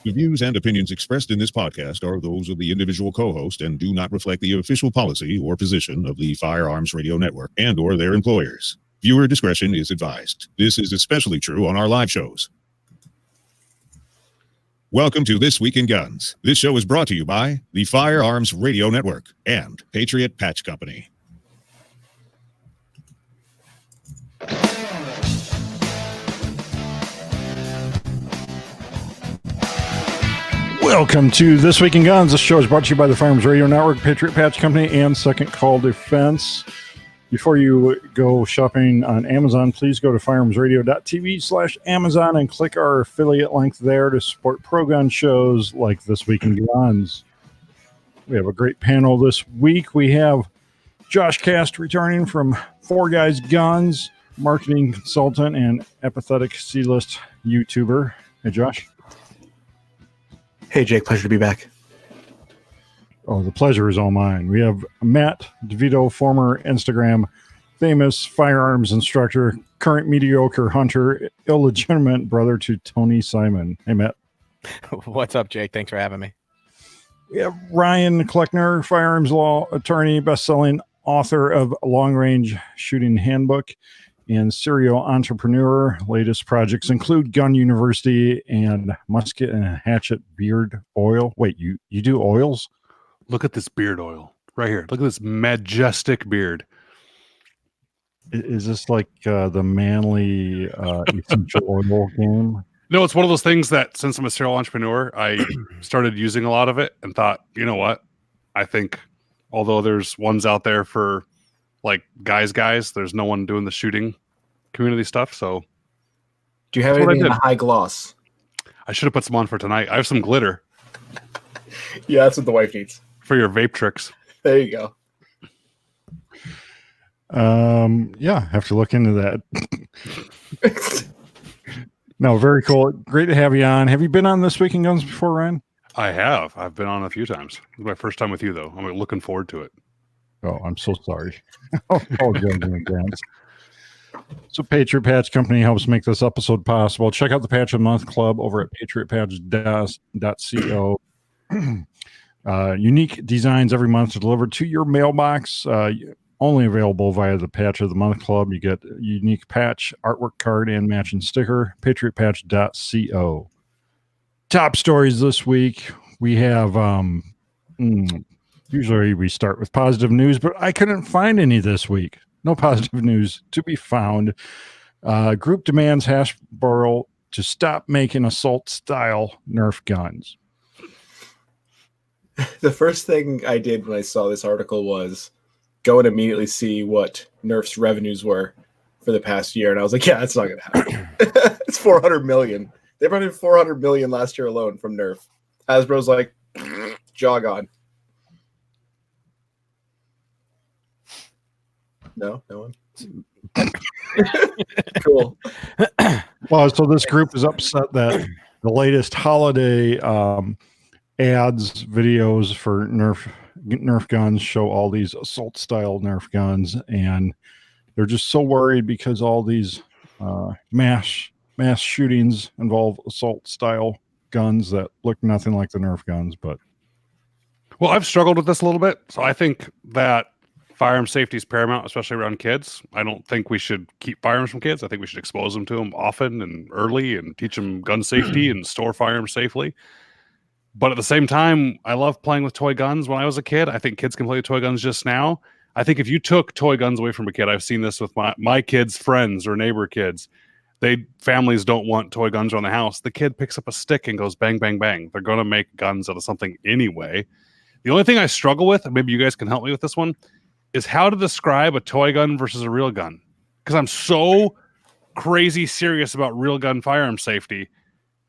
The views and opinions expressed in this podcast are those of the individual co-host and do not reflect the official policy or position of the Firearms Radio Network and or their employers. Viewer discretion is advised. This is especially true on our live shows. Welcome to This Week in Guns. This show is brought to you by the Firearms Radio Network and Patriot Patch Company. Welcome to This Week in Guns. This show is brought to you by the Firearms Radio Network, Patriot Patch Company, and Second Call Defense. Before you go shopping on Amazon, please go to firearmsradio.tv/Amazon and click our affiliate link there to support pro-gun shows like This Week in Guns. We have a great panel this week. We have Josh Cast returning from Four Guys Guns, marketing consultant and apathetic C-list YouTuber. Hey, Josh. Hey, Jake. Pleasure to be back. Oh, the pleasure is all mine. We have Matt DeVito, former Instagram famous firearms instructor, current mediocre hunter, illegitimate brother to Tony Simon. Hey, Matt. What's up, Jake? Thanks for having me. We have Ryan Kleckner, firearms law attorney, best-selling author of Long Range Shooting Handbook, and serial entrepreneur. Latest projects include Gun University and Musket and Hatchet Beard Oil. Wait, you do oils? Look at this beard oil right here. Look at this majestic beard. Is this like the manly essential oil game? No, it's one of those things that since I'm a serial entrepreneur, I started using a lot of it and thought, you know what? I think although there's ones out there for like guys, there's no one doing the shooting community stuff. So do you have anything in a high gloss? I should have put some on for tonight. I have some glitter. Yeah, that's what the wife needs. For your vape tricks. There you go. Yeah, have to look into that. No, very cool. Great to have you on. Have you been on This Week in Guns before, Ryan? I have. I've been on a few times. It's my first time with you, though. I'm looking forward to it. Oh, I'm so sorry. So Patriot Patch Company helps make this episode possible. Check out the Patch of the Month Club over at patriotpatch.co. Unique designs every month delivered to your mailbox. Only available via the Patch of the Month Club. You get a unique patch, artwork card, and matching sticker. patriotpatch.co. Top stories this week. We have... Usually we start with positive news, but I couldn't find any this week. No positive news to be found. Group demands Hasbro to stop making assault-style Nerf guns. The first thing I did when I saw this article was go and immediately see what Nerf's revenues were for the past year. And I was like, yeah, that's not going to happen. It's $400 million. They brought in $400 million last year alone from Nerf. Hasbro's like, jog on. No one. Cool. Well, so this group is upset that the latest holiday ads, videos for Nerf guns show all these assault style Nerf guns, and they're just so worried because all these mass shootings involve assault style guns that look nothing like the Nerf guns. But well, I've struggled with this a little bit, so I think that firearm safety is paramount, especially around kids. I don't think we should keep firearms from kids. I think we should expose them to them often and early and teach them gun safety and store firearms safely. But at the same time, I love playing with toy guns when I was a kid. I think kids can play with toy guns just now. I think if you took toy guns away from a kid, I've seen this with my kids' friends or neighbor kids. Families don't want toy guns around the house. The kid picks up a stick and goes bang, bang, bang. They're going to make guns out of something anyway. The only thing I struggle with, and maybe you guys can help me with this one, is how to describe a toy gun versus a real gun. Because I'm so crazy serious about real gun firearm safety.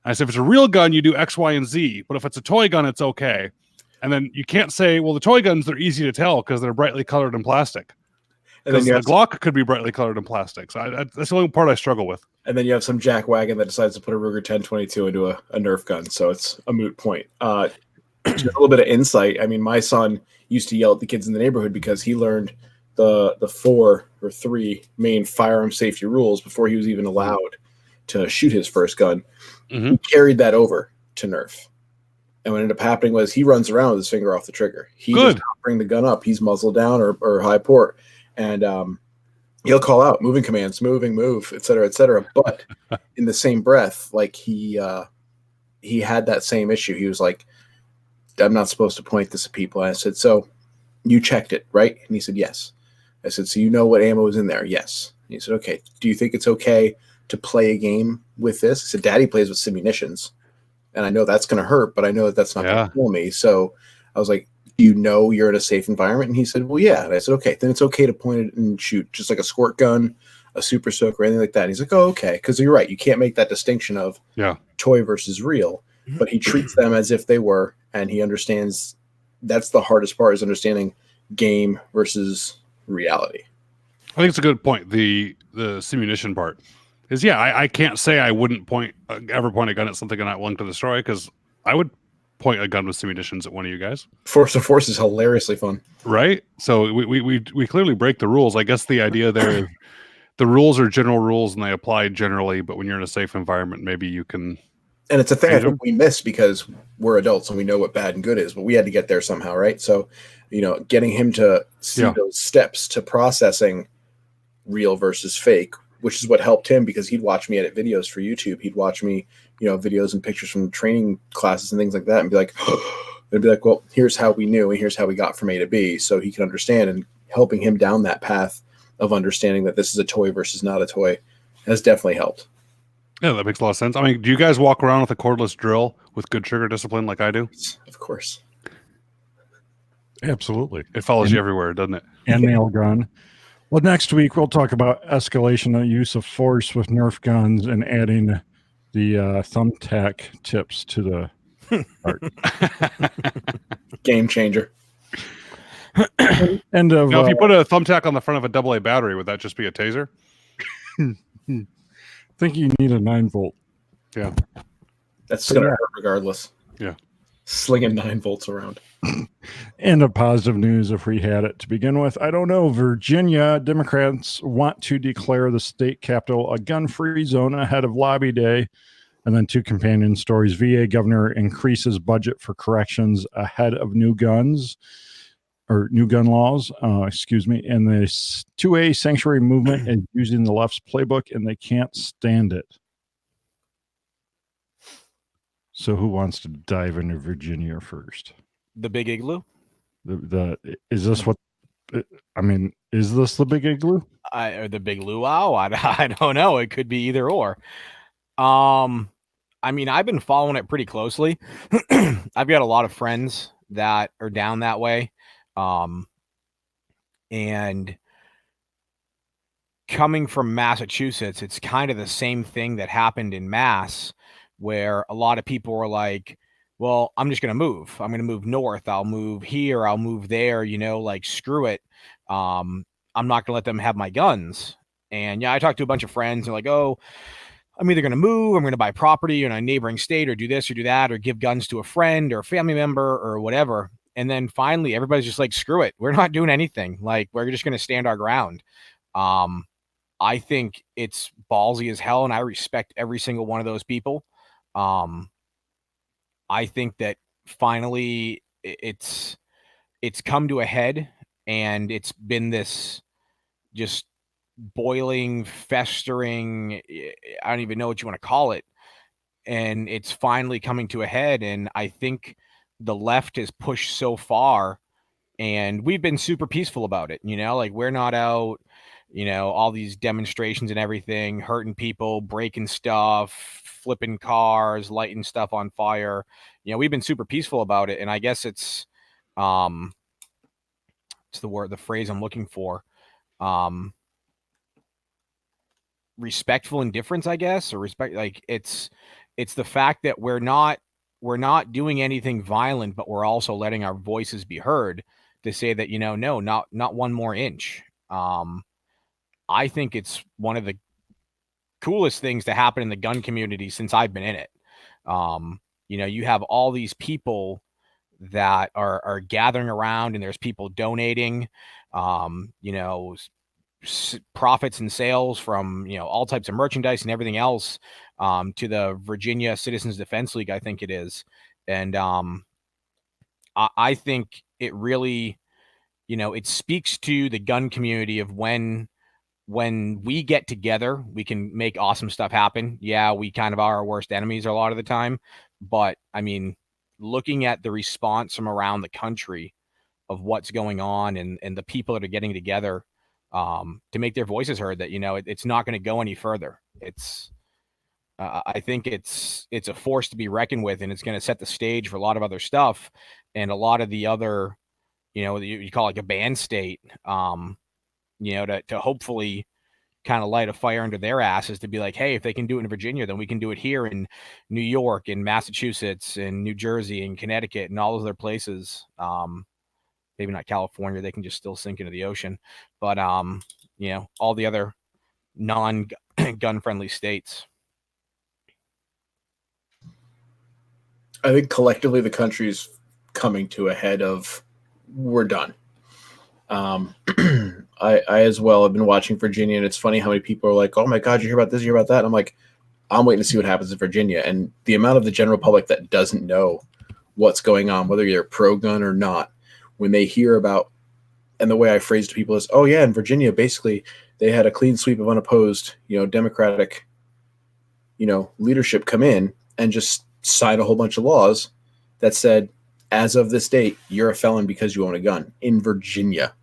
I said, if it's a real gun, you do X, Y, and Z. But if it's a toy gun, it's okay. And then you can't say, well, the toy guns, they're easy to tell because they're brightly colored in plastic. Because the Glock could be brightly colored in plastic. So that's the only part I struggle with. And then you have some jackwagon that decides to put a Ruger 1022 into a Nerf gun. So it's a moot point. Just a little bit of insight. I mean, my son used to yell at the kids in the neighborhood because he learned the 4 or 3 main firearm safety rules before he was even allowed to shoot his first gun. Mm-hmm. He carried that over to Nerf. And what ended up happening was he runs around with his finger off the trigger. He Good. does not bring the gun up. He's muzzle down or high port. And he'll call out moving commands, move, et cetera, et cetera. But in the same breath, like he had that same issue. He was like, I'm not supposed to point this at people. And I said, so you checked it, right? And he said, yes. I said, so you know what ammo is in there? Yes. And he said, okay. Do you think it's okay to play a game with this? I said, Daddy plays with simunitions. And I know that's going to hurt, but I know that that's not going to kill me. So I was like, do you know you're in a safe environment? And he said, well, yeah. And I said, okay, then it's okay to point it and shoot, just like a squirt gun, a super soaker, anything like that. And he's like, oh, okay. Because you're right. You can't make that distinction of toy versus real, but he treats them as if they were, and he understands that's the hardest part, is understanding game versus reality. I think it's a good point. The simunition part is, I can't say I wouldn't ever point a gun at something I'm not willing to destroy, because I would point a gun with simunitions at one of you guys. Force of Force is hilariously fun, right? So we clearly break the rules. I guess the idea there is the rules are general rules and they apply generally, but when you're in a safe environment, maybe you can. And it's a thing I think we miss because we're adults and we know what bad and good is, but we had to get there somehow, right? So, getting him to see those steps to processing real versus fake, which is what helped him, because he'd watch me edit videos for YouTube. He'd watch me, videos and pictures from training classes and things like that, and be like, well, here's how we knew and here's how we got from A to B, so he can understand. And helping him down that path of understanding that this is a toy versus not a toy has definitely helped. Yeah, that makes a lot of sense. I mean, do you guys walk around with a cordless drill with good trigger discipline like I do? Of course. Absolutely. It follows you everywhere, doesn't it? And nail gun. Well, next week we'll talk about escalation of use of force with Nerf guns and adding the thumbtack tips to the part. Game changer. End of. Now, if you put a thumbtack on the front of a AA battery, would that just be a taser? I think you need a 9-volt. Yeah. That's going to hurt regardless. Yeah. Slinging 9 volts around. And of positive news, if we had it to begin with, I don't know. Virginia Democrats want to declare the state capital a gun-free zone ahead of Lobby Day. And then 2 companion stories. VA governor increases budget for corrections ahead of new gun laws, and the 2A sanctuary movement is using the left's playbook and they can't stand it. So who wants to dive into Virginia first? The Big Igloo? Is this what, I mean, is this the Big Igloo? Or the Big Luau? I don't know. It could be either or. I mean, I've been following it pretty closely. I've got a lot of friends that are down that way. And coming from Massachusetts, it's kind of the same thing that happened in Mass, where a lot of people were like, well, I'm just going to move. I'm going to move north. I'll move here. I'll move there, screw it. I'm not going to let them have my guns. And I talked to a bunch of friends and like, oh, I'm either going to move, I'm going to buy property in a neighboring state, or do this or do that, or give guns to a friend or a family member or whatever. And then finally, everybody's just like, screw it. We're not doing anything. Like, we're just going to stand our ground. I think it's ballsy as hell, and I respect every single one of those people. I think that finally it's come to a head, and it's been this just boiling, festering, I don't even know what you want to call it. And it's finally coming to a head. And I think the left has pushed so far, and we've been super peaceful about it. Like, we're not out, all these demonstrations and everything, hurting people, breaking stuff, flipping cars, lighting stuff on fire. We've been super peaceful about it. And I guess it's the phrase I'm looking for. Respectful indifference, I guess, or respect. Like, it's the fact that we're not doing anything violent, but we're also letting our voices be heard to say that, no, not one more inch. I think it's one of the coolest things to happen in the gun community since I've been in it. You have all these people that are gathering around, and there's people donating, profits and sales from, all types of merchandise and everything else, to the Virginia Citizens Defense League, I think it is. And I think it really, it speaks to the gun community of when we get together, we can make awesome stuff happen. Yeah, we kind of are our worst enemies a lot of the time. But I mean, looking at the response from around the country of what's going on and the people that are getting together to make their voices heard, that, it's not going to go any further. It's, I think it's a force to be reckoned with, and it's going to set the stage for a lot of other stuff and a lot of the other, you call like a band state, to hopefully kind of light a fire under their asses to be like, hey, if they can do it in Virginia, then we can do it here in New York and Massachusetts and New Jersey and Connecticut and all those other places. Maybe not California. They can just still sink into the ocean, but all the other non-gun friendly states. I think collectively the country's coming to a head of we're done. I as well have been watching Virginia, and it's funny how many people are like, oh my God, you hear about this, you hear about that? And I'm like, I'm waiting to see what happens in Virginia. And the amount of the general public that doesn't know what's going on, whether you're pro-gun or not, when they hear about, and the way I phrase it to people is, oh yeah, in Virginia, basically they had a clean sweep of unopposed, Democratic, leadership come in and just sign a whole bunch of laws that said, as of this date, you're a felon because you own a gun in Virginia.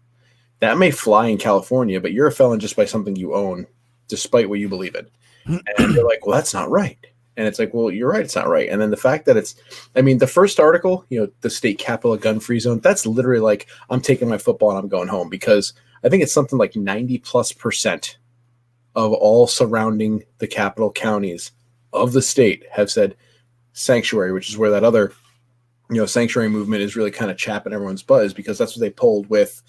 That may fly in California, but you're a felon just by something you own, despite what you believe in. And they're like, well, that's not right. And it's like, well, you're right, it's not right. And then the fact that the first article, the state capital gun-free zone, that's literally like, I'm taking my football and I'm going home, because I think it's something like 90+% of all surrounding the capital counties of the state have said sanctuary, which is where that other, sanctuary movement is really kind of chapping everyone's buzz, because that's what they pulled with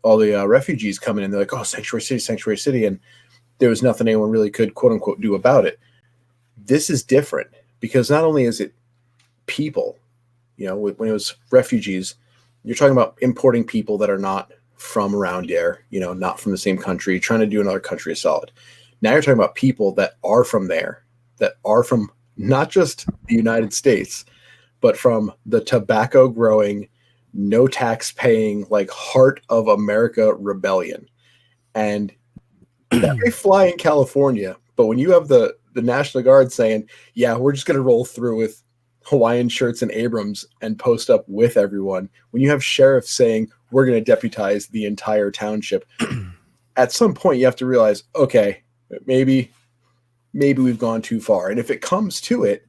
all the refugees coming in. They're like, oh, sanctuary city. And there was nothing anyone really could, quote unquote, do about it. This is different, because not only is it people, when it was refugees, you're talking about importing people that are not from around there, not from the same country, trying to do another country a solid. Now you're talking about people that are from there, that are from not just the United States, but from the tobacco growing, no tax paying, like heart of America rebellion. And that may fly in California, but when you have the National Guard saying, yeah, we're just going to roll through with Hawaiian shirts and Abrams and post up with everyone, when you have sheriffs saying, we're going to deputize the entire township, at some point you have to realize, okay, maybe we've gone too far. And if it comes to it,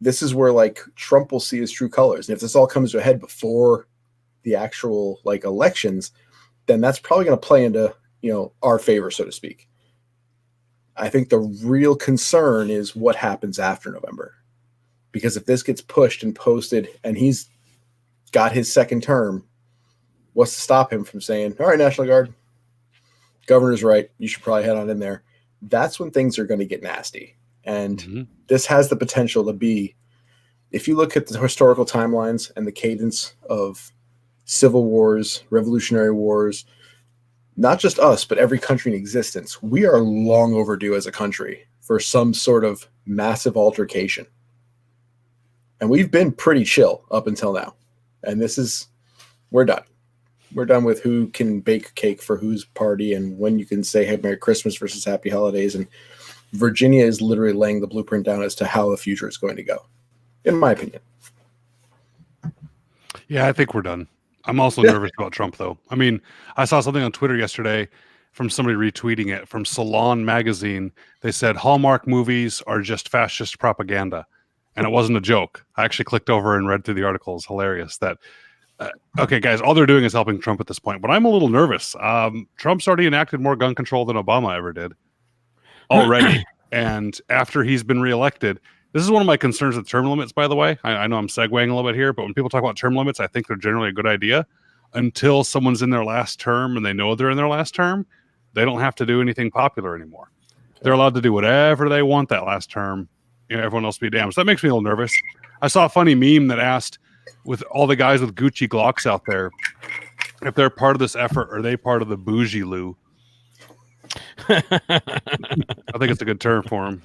this is where like Trump will see his true colors. And if this all comes to a head before the actual like elections, then that's probably going to play into, our favor, so to speak. I think the real concern is what happens after November, because if this gets pushed and posted and he's got his second term, what's to stop him from saying, all right, National Guard, governor's right, you should probably head on in there. That's when things are going to get nasty. And this has the potential to be, if you look at the historical timelines and the cadence of civil wars, revolutionary wars, not just us, but every country in existence, we are long overdue as a country for some sort of massive altercation. And we've been pretty chill up until now. And we're done. We're done with who can bake cake for whose party and when you can say, hey, Merry Christmas versus Happy Holidays. And Virginia is literally laying the blueprint down as to how the future is going to go, in my opinion. Yeah, I think we're done. I'm also nervous about Trump, though. I mean, I saw something on Twitter yesterday from somebody retweeting it from Salon Magazine. They said Hallmark movies are just fascist propaganda. And it wasn't a joke. I actually clicked over and read through the article. It's hilarious that, okay, guys, all they're doing is helping Trump at this point. But I'm a little nervous. Trump's already enacted more gun control than Obama ever did already. And after he's been reelected, this is one of my concerns with term limits, by the way. I know I'm segueing a little bit here, but when people talk about term limits, I think they're generally a good idea until someone's in their last term and they know they're in their last term. They don't have to do anything popular anymore. They're allowed to do whatever they want that last term. Everyone else be damned. So that makes me a little nervous. I saw a funny meme that asked, with all the guys with Gucci Glocks out there, if they're part of this effort, are they part of the bougie Lou? I think it's a good term for him.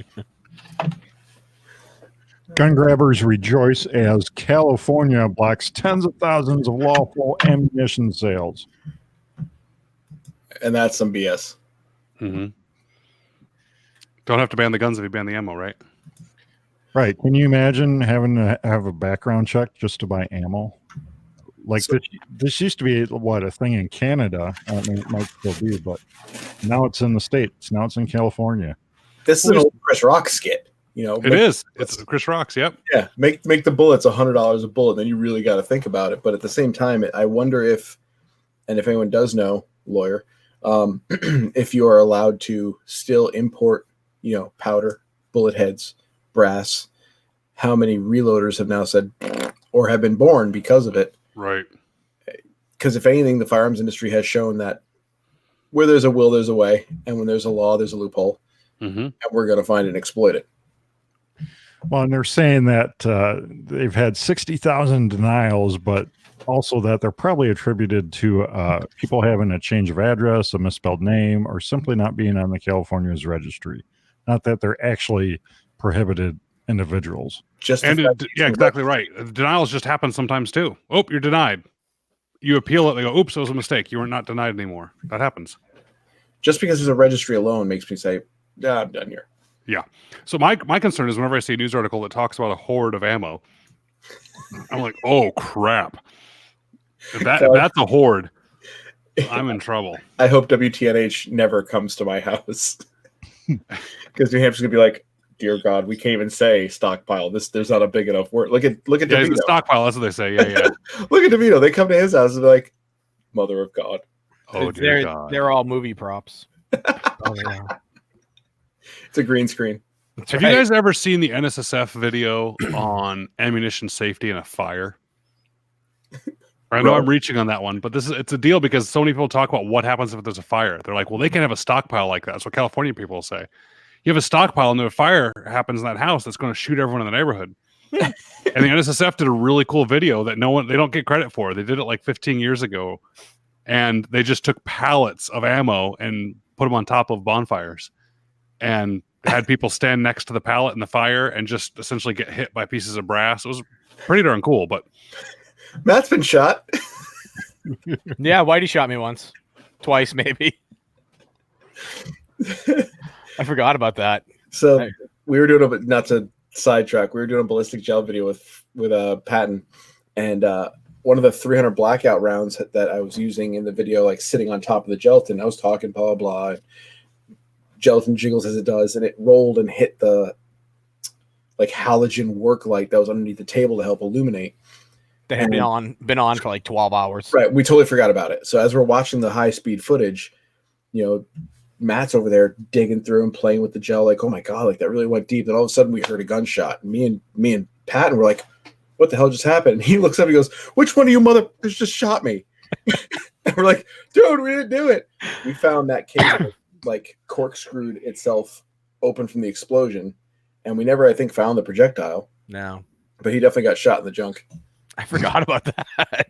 Gun grabbers rejoice as California blocks tens of thousands of lawful ammunition sales. And that's some BS. Mm-hmm. Don't have to ban the guns if you ban the ammo, right? Right. Can you imagine having to have a background check just to buy ammo? Like this used to be a thing in Canada. I mean, it might still be, but now it's in the States. Now it's in California. This is an old Chris Rock skit. It is. It's Chris Rock's. Yep. Yeah. Make the bullets $100 a bullet. Then you really got to think about it. But at the same time, I wonder if anyone does know, lawyer, if you are allowed to still import, powder, bullet heads, brass, how many reloaders have now said or have been born because of it. Right. Because if anything, the firearms industry has shown that where there's a will, there's a way. And when there's a law, there's a loophole. Mm-hmm. And we're going to find and exploit it. Well, and they're saying that they've had 60,000 denials, but also that they're probably attributed to people having a change of address, a misspelled name, or simply not being on the California's registry. Not that they're actually prohibited individuals. Exactly right. Denials just happen sometimes too. Oh, you're denied. You appeal it. They go, oops, it was a mistake. You were not denied anymore. That happens. Just because there's a registry alone makes me say, yeah, I'm done here. Yeah. So my concern is whenever I see a news article that talks about a hoard of ammo, I'm like, oh crap. If that's a hoard, I'm in trouble. I hope WTNH never comes to my house. Because New Hampshire's gonna be like, dear God, we can't even say stockpile. There's not a big enough word. Look at yeah, DeVito. It's a stockpile, that's what they say. Yeah. Look at DeVito. They come to his house and be like, Mother of God. Oh dear God. They're all movie props. Oh, yeah. It's a green screen. Have you guys ever seen the NSSF video on ammunition safety in a fire? I know I'm reaching on that one, but it's a deal because so many people talk about what happens if there's a fire. They're like, well, they can have a stockpile like that. That's what California people say. You have a stockpile and a fire happens in that house that's going to shoot everyone in the neighborhood. And the NSSF did a really cool video that they don't get credit for. They did it like 15 years ago, and they just took pallets of ammo and put them on top of bonfires and had people stand next to the pallet in the fire and just essentially get hit by pieces of brass. It was pretty darn cool, but Matt's been shot. Yeah, Whitey shot me once. Twice, maybe. I forgot about that. So we were doing not to sidetrack, we were doing a ballistic gel video with Patton, and one of the 300 blackout rounds that I was using in the video, like sitting on top of the gelatin, I was talking blah blah blah. Gelatin jiggles as it does, and it rolled and hit the like halogen work light that was underneath the table to help illuminate. They had been on for like 12 hours. Right. We totally forgot about it. So as we're watching the high speed footage, Matt's over there digging through and playing with the gel, like, oh my God, like that really went deep. Then all of a sudden we heard a gunshot. And me and Patton were like, what the hell just happened? And he looks up and he goes, which one of you motherfuckers just shot me? And we're like, dude, we didn't do it. We found that cable like corkscrewed itself open from the explosion. And we never, I think, found the projectile. No. But he definitely got shot in the junk. I forgot about that.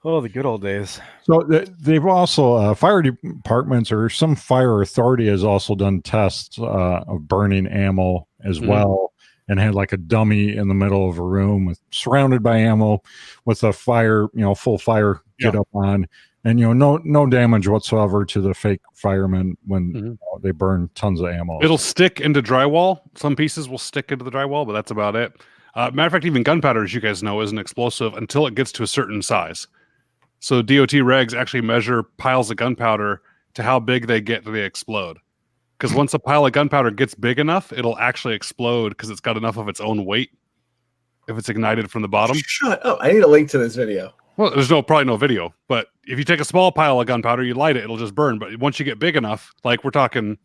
Oh, the good old days. So they've also fire departments or some fire authority has also done tests of burning ammo as well, and had like a dummy in the middle of a room surrounded by ammo with a fire, full fire get up on, and no damage whatsoever to the fake firemen when they burn tons of ammo. It'll stick into drywall. Some pieces will stick into the drywall, but that's about it. Matter of fact, even gunpowder, as you guys know, isn't explosive until it gets to a certain size. So DOT regs actually measure piles of gunpowder to how big they get till they explode. Because once a pile of gunpowder gets big enough, it'll actually explode because it's got enough of its own weight if it's ignited from the bottom. Shut up. I need a link to this video. Well, there's probably no video, but if you take a small pile of gunpowder, you light it, it'll just burn. But once you get big enough, like we're talking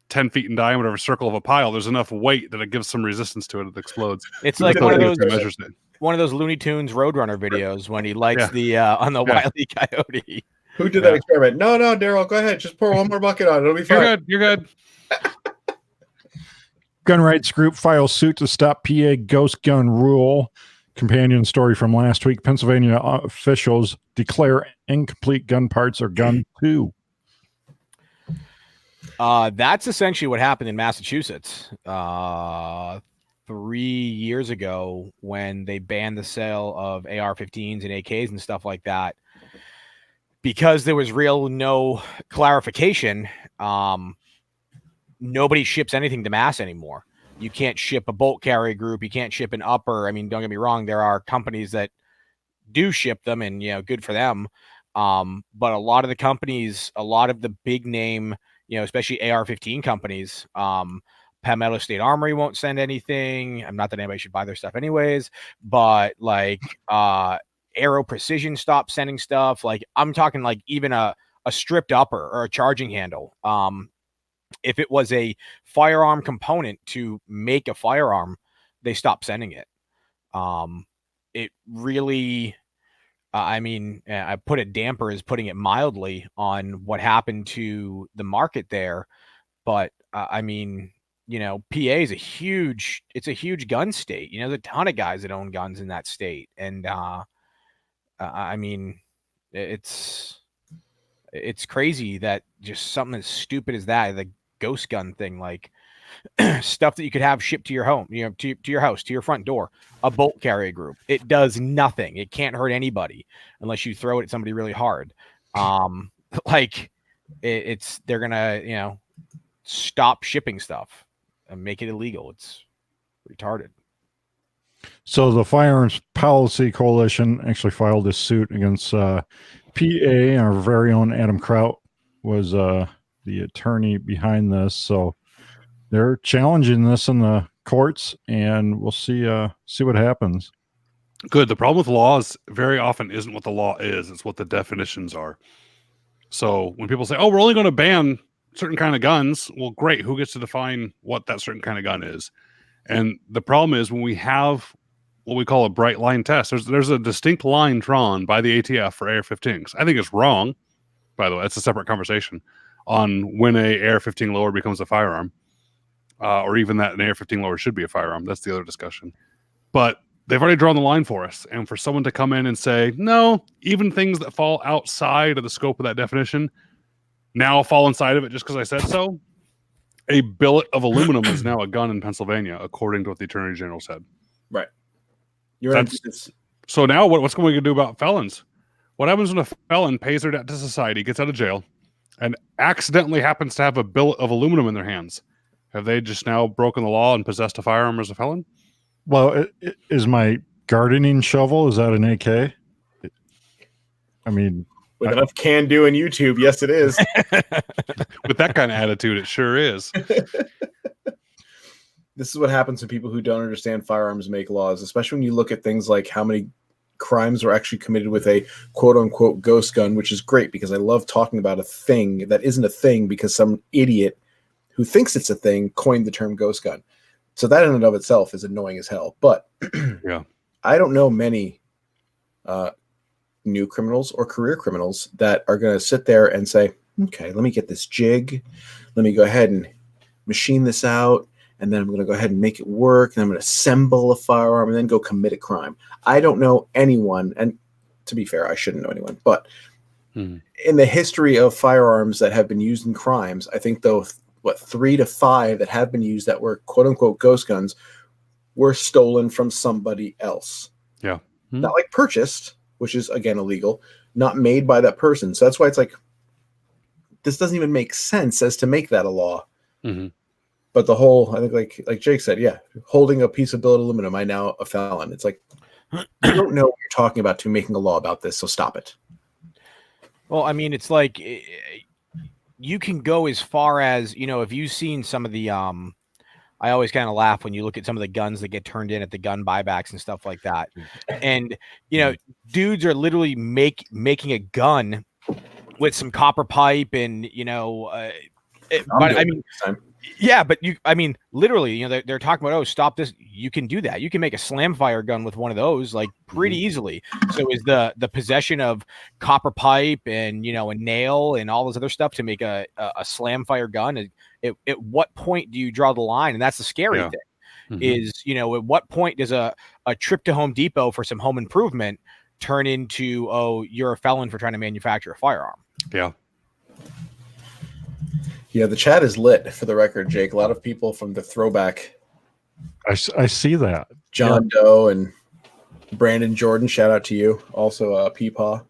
10 feet in diameter of a circle of a pile, there's enough weight that it gives some resistance to it. It explodes. It's like one of measures those Looney Tunes Roadrunner videos when he lights the on the Wile E. Coyote. Who did that experiment? No, Daryl, go ahead. Just pour one more bucket on. It'll be fine. You're good. Gun rights group files suit to stop PA ghost gun rule. Companion story from last week. Pennsylvania officials declare incomplete gun parts are gun too. That's essentially what happened in Massachusetts 3 years ago when they banned the sale of AR-15s and AKs and stuff like that because there was no clarification. Nobody ships anything to Mass anymore. You can't ship a bolt carrier group. You can't ship an upper. I mean, don't get me wrong. There are companies that do ship them, and good for them. But a lot of the companies, a lot of the big name, especially AR-15 companies, Palmetto State Armory won't send anything. I'm not that anybody should buy their stuff anyways, but like Aero Precision stopped sending stuff. Like I'm talking like even a stripped upper or a charging handle. If it was a firearm component to make a firearm, they stopped sending it. It really, I put a damper, is putting it mildly, on what happened to the market there. But PA is a huge gun state. There's a ton of guys that own guns in that state. And it's crazy that just something as stupid as that, the ghost gun thing, like stuff that you could have shipped to your home, to your house, to your front door, a bolt carrier group. It does nothing. It can't hurt anybody unless you throw it at somebody really hard. They're gonna, stop shipping stuff and make it illegal. It's retarded. So the Firearms Policy Coalition actually filed this suit against PA. Our very own Adam Kraut was the attorney behind this. So they're challenging this in the courts, and we'll see what happens. Good. The problem with laws very often isn't what the law is; it's what the definitions are. So when people say, "Oh, we're only going to ban certain kind of guns," well, great. Who gets to define what that certain kind of gun is? And the problem is when we have what we call a bright line test, there's a distinct line drawn by the ATF for AR-15s. I think it's wrong, by the way. It's a separate conversation on when a AR-15 lower becomes a firearm, or even that an AR-15 lower should be a firearm. That's the other discussion. But they've already drawn the line for us. And for someone to come in and say, no, even things that fall outside of the scope of that definition now fall inside of it just because I said so. A billet of aluminum is now a gun in Pennsylvania, according to what the Attorney General said. Right. So now what's going to do about felons? What happens when a felon pays their debt to society, gets out of jail, and accidentally happens to have a billet of aluminum in their hands? Have they just now broken the law and possessed a firearm as a felon? Well, is my gardening shovel, is that an AK? With enough can do in YouTube, yes, it is. With that kind of attitude, it sure is. This is what happens to people who don't understand firearms make laws, especially when you look at things like how many crimes were actually committed with a quote-unquote ghost gun, which is great because I love talking about a thing that isn't a thing because some idiot who thinks it's a thing coined the term ghost gun. So that in and of itself is annoying as hell. But yeah, I don't know many new criminals or career criminals that are going to sit there and say, okay, let me get this jig. Let me go ahead and machine this out. And then I'm going to go ahead and make it work. And I'm going to assemble a firearm and then go commit a crime. I don't know anyone. And to be fair, I shouldn't know anyone. But in the history of firearms that have been used in crimes, I think 3 to 5 that have been used that were quote unquote ghost guns were stolen from somebody else. Yeah. Not like purchased, which is again illegal, not made by that person. So that's why it's like, this doesn't even make sense as to make that a law. Mm-hmm. But the whole, I think like Jake said, yeah, holding a piece of billet of aluminum, I now a felon. It's like, you don't know what you're talking about to making a law about this. So stop it. Well, it's like you can go as far as, if you've seen some of the, I always kind of laugh when you look at some of the guns that get turned in at the gun buybacks and stuff like that. And, dudes are literally making a gun with some copper pipe and, yeah, but literally, they're talking about, oh, stop this. You can do that. You can make a slam fire gun with one of those, like pretty easily. So is the possession of copper pipe and, a nail and all this other stuff to make a slam fire gun. At what point do you draw the line? And that's the scary thing is, at what point does a trip to Home Depot for some home improvement turn into, oh, you're a felon for trying to manufacture a firearm? Yeah. Yeah, the chat is lit for the record, Jake. A lot of people from the throwback, I see that. John Doe and Brandon Jordan. Shout out to you. Also, Peepaw.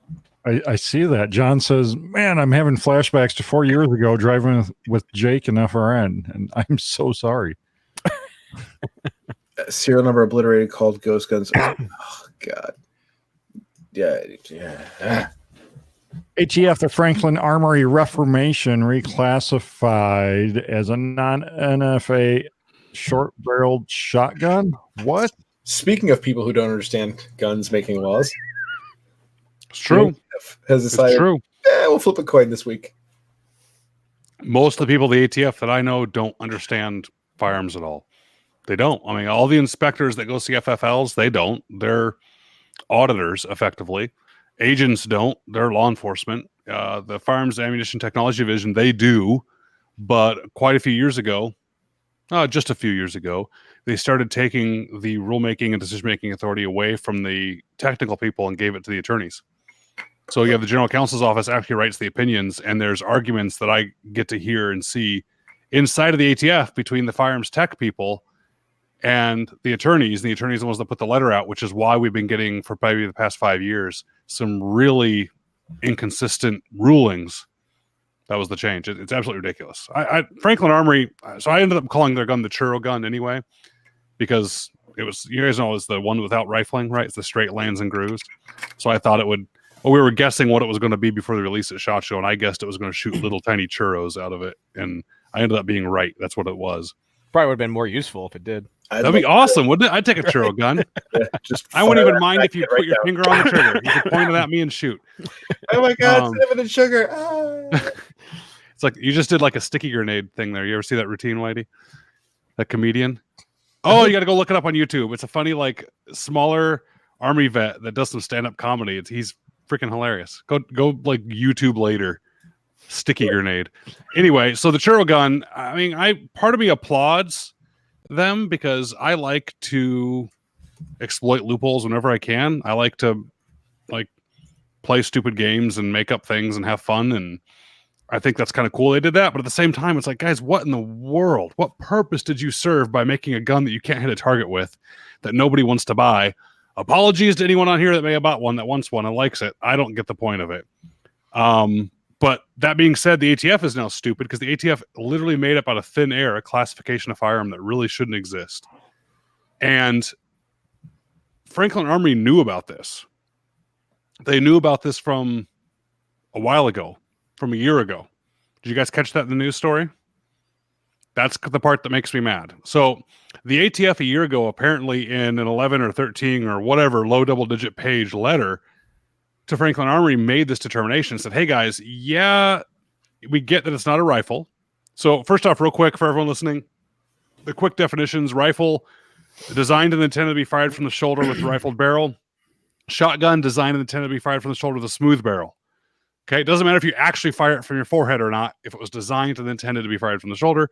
I see that. John says, "Man, I'm having flashbacks to 4 years ago driving with Jake and FRN, and I'm so sorry." Serial number obliterated called Ghost Guns. Oh, God. Yeah. ATF, the Franklin Armory Reformation reclassified as a non-NFA short-barreled shotgun. What? Speaking of people who don't understand guns making laws, It's true. has decided, It's true. we'll flip a coin this week. Most of the people, the ATF that I know, don't understand firearms at all. They don't. I mean, all the inspectors that go see FFLs, they don't. They're auditors, effectively. Agents don't. They're law enforcement. The Firearms Ammunition Technology Division, they do. But quite a few years ago, just a few years ago, they started taking the rulemaking and decision-making authority away from the technical people and gave it to the attorneys. So you have the general counsel's office actually writes the opinions, and there's arguments that I get to hear and see inside of the ATF between the firearms tech people and the attorneys. The attorneys are the ones that put the letter out, which is why we've been getting, for maybe the past 5 years, some really inconsistent rulings. That was the change. It's absolutely ridiculous. Franklin Armory, so I ended up calling their gun the Churro gun anyway, because it was, you guys know, it's the one without rifling, right? It's the straight lands and grooves. So I thought it would, well, we were guessing what it was going to be before the release at SHOT Show, and I guessed it was going to shoot little tiny churros out of it, and I ended up being right. That's what it was. Probably would have been more useful if it did. That'd be awesome, wouldn't it? I'd take a churro gun. I wouldn't even mind if you put your finger on the trigger. You could point it at me and shoot. Oh my God, cinnamon and sugar. Ah. It's like you just did like a sticky grenade thing there. You ever see that routine, Whitey? That comedian? Oh, you got to go look it up on YouTube. It's a funny, like, smaller Army vet that does some stand-up comedy. He's freaking hilarious. Go like YouTube later. Sticky grenade. Anyway, so the churro gun, I mean, part of me applauds them because I like to exploit loopholes whenever I can. I like to play stupid games and make up things and have fun, and I think that's kind of cool they did that. But at the same time, it's like, guys, what in the world? What purpose did you serve by making a gun that you can't hit a target with, that nobody wants to buy? Apologies to anyone on here that may have bought one, that wants one and likes it. I don't get the point of it. But that being said, the ATF is now stupid because the ATF literally made up out of thin air a classification of firearm that really shouldn't exist. And Franklin Armory knew about this. They knew about this from a while ago, from a year ago. Did you guys catch that in the news story? That's the part that makes me mad. So the ATF a year ago, apparently in an 11 or 13 or whatever low double-digit page letter to Franklin Armory, made this determination, said, hey guys, yeah, we get that it's not a rifle. So first off, real quick for everyone listening, the quick definitions: rifle, designed and intended to be fired from the shoulder with rifled barrel. Shotgun, designed and intended to be fired from the shoulder with a smooth barrel. Okay, it doesn't matter if you actually fire it from your forehead or not. If it was designed and intended to be fired from the shoulder,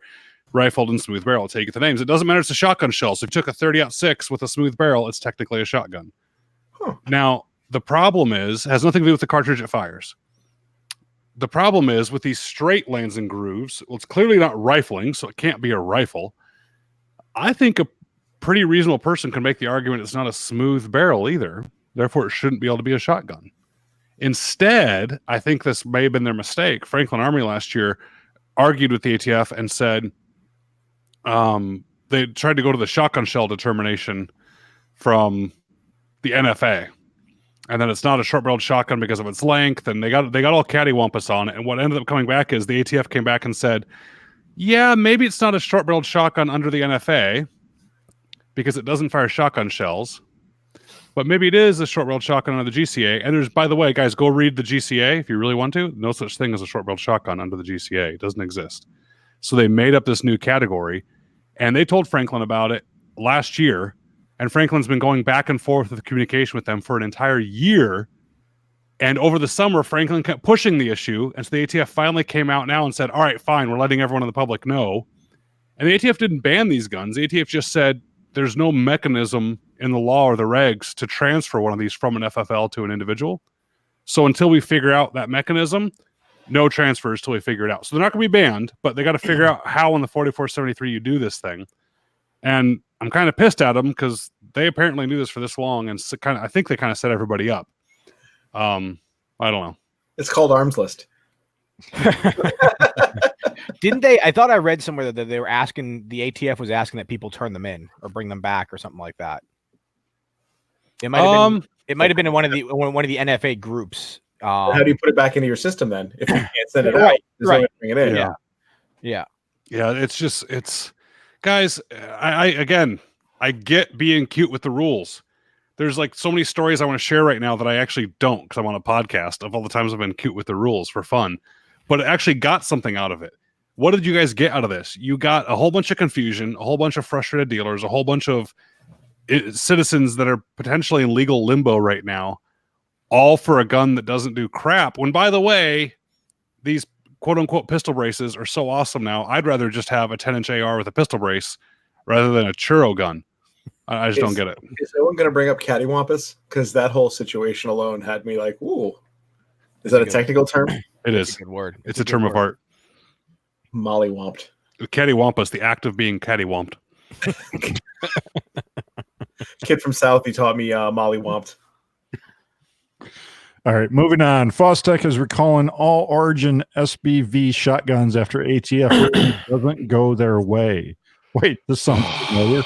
rifled and smooth barrel, take it the names. It doesn't matter if it's a shotgun shell. So if you took a 30-06 with a smooth barrel, it's technically a shotgun. Huh. Now, the problem has nothing to do with the cartridge it fires. The problem is with these straight lands and grooves, well, it's clearly not rifling, so it can't be a rifle. I think a pretty reasonable person can make the argument it's not a smooth barrel either. Therefore, it shouldn't be able to be a shotgun. Instead, I think this may have been their mistake. Franklin Armory last year argued with the ATF and said they tried to go to the shotgun shell determination from the NFA. And then it's not a short-barreled shotgun because of its length, and they got all cattywampus on it. And what ended up coming back is the ATF came back and said, yeah, maybe it's not a short-barreled shotgun under the NFA because it doesn't fire shotgun shells, but maybe it is a short-barreled shotgun under the GCA. And there's, by the way, guys, go read the GCA if you really want to. No such thing as a short-barreled shotgun under the GCA. It doesn't exist. So they made up this new category, and they told Franklin about it last year. And Franklin's been going back and forth with communication with them for an entire year. And over the summer, Franklin kept pushing the issue. And so the ATF finally came out now and said, all right, fine, we're letting everyone in the public know. And the ATF didn't ban these guns. The ATF just said there's no mechanism in the law or the regs to transfer one of these from an FFL to an individual. So until we figure out that mechanism, no transfers till we figure it out. So they're not going to be banned, but they got to figure out how in the 4473 you do this thing. And I'm kind of pissed at them because they apparently knew this for this long, and so I think they kind of set everybody up. I don't know. It's called arms list. Didn't they? I thought I read somewhere that they were asking, the ATF was asking that people turn them in or bring them back or something like that. It might have been. It might have been in one of the NFA groups. How do you put it back into your system then if you can't send it Right, out? There's no way to bring it in. Yeah. It's guys. I get being cute with the rules. There's like so many stories I want to share right now that I actually don't, because I'm on a podcast of all the times I've been cute with the rules for fun, but it actually got something out of it. What did you guys get out of this? You got a whole bunch of confusion, a whole bunch of frustrated dealers, a whole bunch of citizens that are potentially in legal limbo right now, all for a gun that doesn't do crap. When, by the way, these quote unquote pistol braces are so awesome now, I'd rather just have a 10-inch AR with a pistol brace rather than a churro gun. I just don't get it. Is anyone going to bring up cattywampus? Because that whole situation alone had me like, ooh. Is that a technical term? It is. That's a good word. It's a term of art. Mollywomped. Cattywampus, the act of being cattywamped. Kid from South, he taught me mollywomped. All right, moving on. Fostech is recalling all Origin SBV shotguns after ATF doesn't go their way. Wait, this sounds familiar.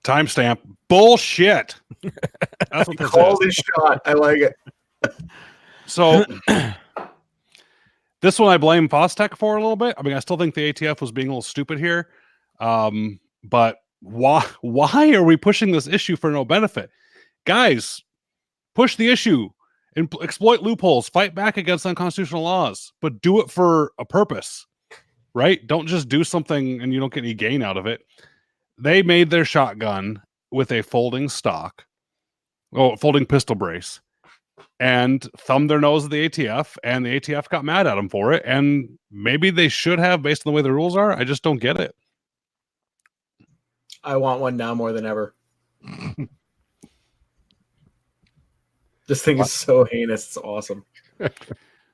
Timestamp. Bullshit. That's what this Call is. this shot. I like it. So this one I blame Fostech for a little bit. I mean, I still think the ATF was being a little stupid here. But why are we pushing this issue for no benefit? Guys, push the issue and exploit loopholes, fight back against unconstitutional laws, but do it for a purpose, right? Don't just do something and you don't get any gain out of it. They made their shotgun with a folding pistol brace, and thumbed their nose at the ATF, and the ATF got mad at them for it. And maybe they should have, based on the way the rules are. I just don't get it. I want one now more than ever. This thing is so heinous. It's awesome.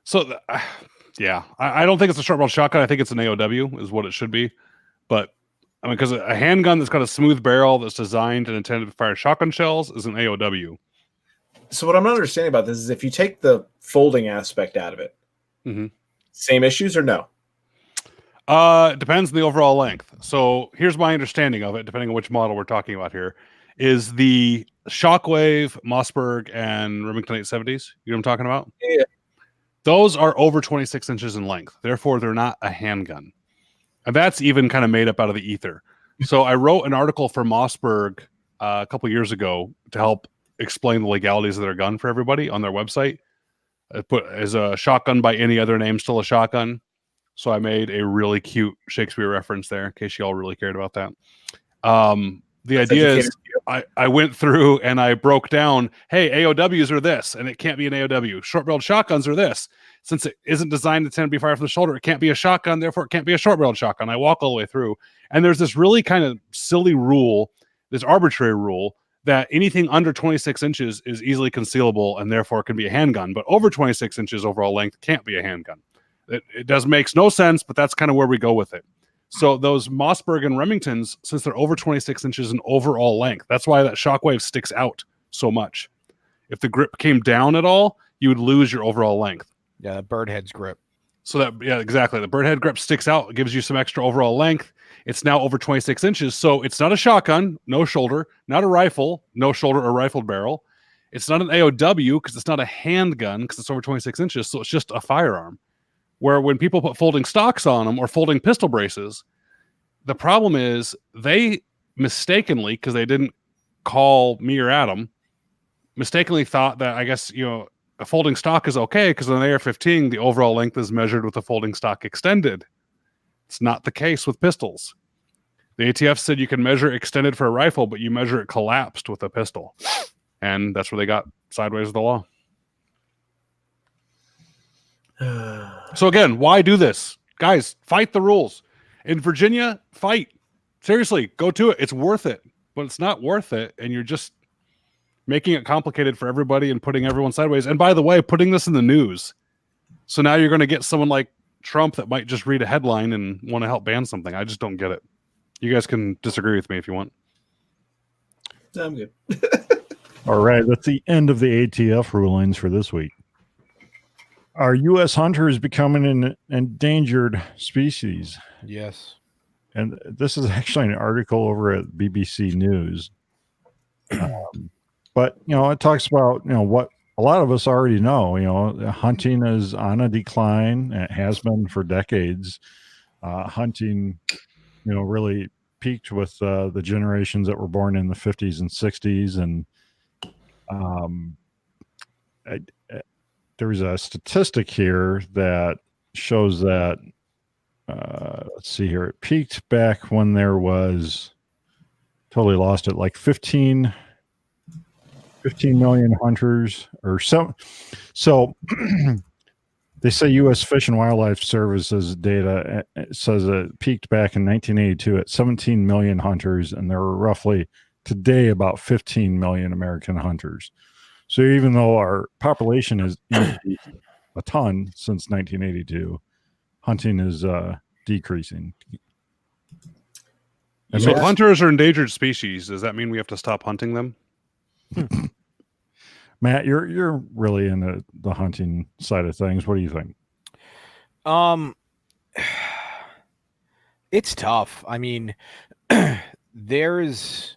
So, yeah, I don't think it's a short barrel shotgun. I think it's an AOW is what it should be. But I mean, because a handgun that's got a smooth barrel that's designed and intended to fire shotgun shells is an AOW. So what I'm not understanding about this is if you take the folding aspect out of it, same issues or no? It depends on the overall length. So here's my understanding of it, depending on which model we're talking about here, is the Shockwave, Mossberg, and Remington 870s. You know what I'm talking about? Yeah. Those are over 26 inches in length. Therefore, they're not a handgun. And that's even kind of made up out of the ether. So I wrote an article for Mossberg a couple years ago to help explain the legalities of their gun for everybody on their website. I put as a shotgun by any other name, still a shotgun. So I made a really cute Shakespeare reference there in case you all really cared about that. The idea is I went through and I broke down, hey, AOWs are this, and it can't be an AOW. Short-barreled shotguns are this. Since it isn't designed to be fired from the shoulder, it can't be a shotgun, therefore it can't be a short-barreled shotgun. I walk all the way through. And there's this really kind of silly rule, this arbitrary rule, that anything under 26 inches is easily concealable and therefore can be a handgun, but over 26 inches overall length can't be a handgun. It makes no sense, but that's kind of where we go with it. So those Mossberg and Remingtons, since they're over 26 inches in overall length, that's why that Shockwave sticks out so much. If the grip came down at all, you would lose your overall length. Yeah, the bird head's grip. So that, yeah, exactly. The bird head grip sticks out. It gives you some extra overall length. It's now over 26 inches. So it's not a shotgun, no shoulder, not a rifle, no shoulder or rifled barrel. It's not an AOW because it's not a handgun because it's over 26 inches. So it's just a firearm. Where when people put folding stocks on them or folding pistol braces, the problem is they mistakenly, because they didn't call me or Adam, mistakenly thought that, I guess, a folding stock is okay because on an AR-15, the overall length is measured with the folding stock extended. It's not the case with pistols. The ATF said you can measure extended for a rifle, but you measure it collapsed with a pistol. And that's where they got sideways with the law. So again, why do this? Guys, fight the rules. In Virginia, fight. Seriously, go to it. It's worth it. But it's not worth it, and you're making it complicated for everybody and putting everyone sideways. And by the way, putting this in the news. So now you're going to get someone like Trump that might just read a headline and want to help ban something. I just don't get it. You guys can disagree with me if you want. I'm good. All right, that's the end of the ATF rulings for this week. Are U.S. hunters becoming an endangered species? Yes. And this is actually an article over at BBC News. But, it talks about, what a lot of us already know. Hunting is on a decline. It has been for decades. Hunting, really peaked with the generations that were born in the 50s and 60s. And there's a statistic here that shows that, let's see here, it peaked back when there was, totally lost it, like 15 million hunters or so. So they say U.S. Fish and Wildlife Services data says it peaked back in 1982 at 17 million hunters, and there are roughly today about 15 million American hunters. So even though our population has increased a ton since 1982, hunting is decreasing. And so if hunters are endangered species, does that mean we have to stop hunting them? Matt, you're really into the hunting side of things. What do you think? It's tough. I mean, there's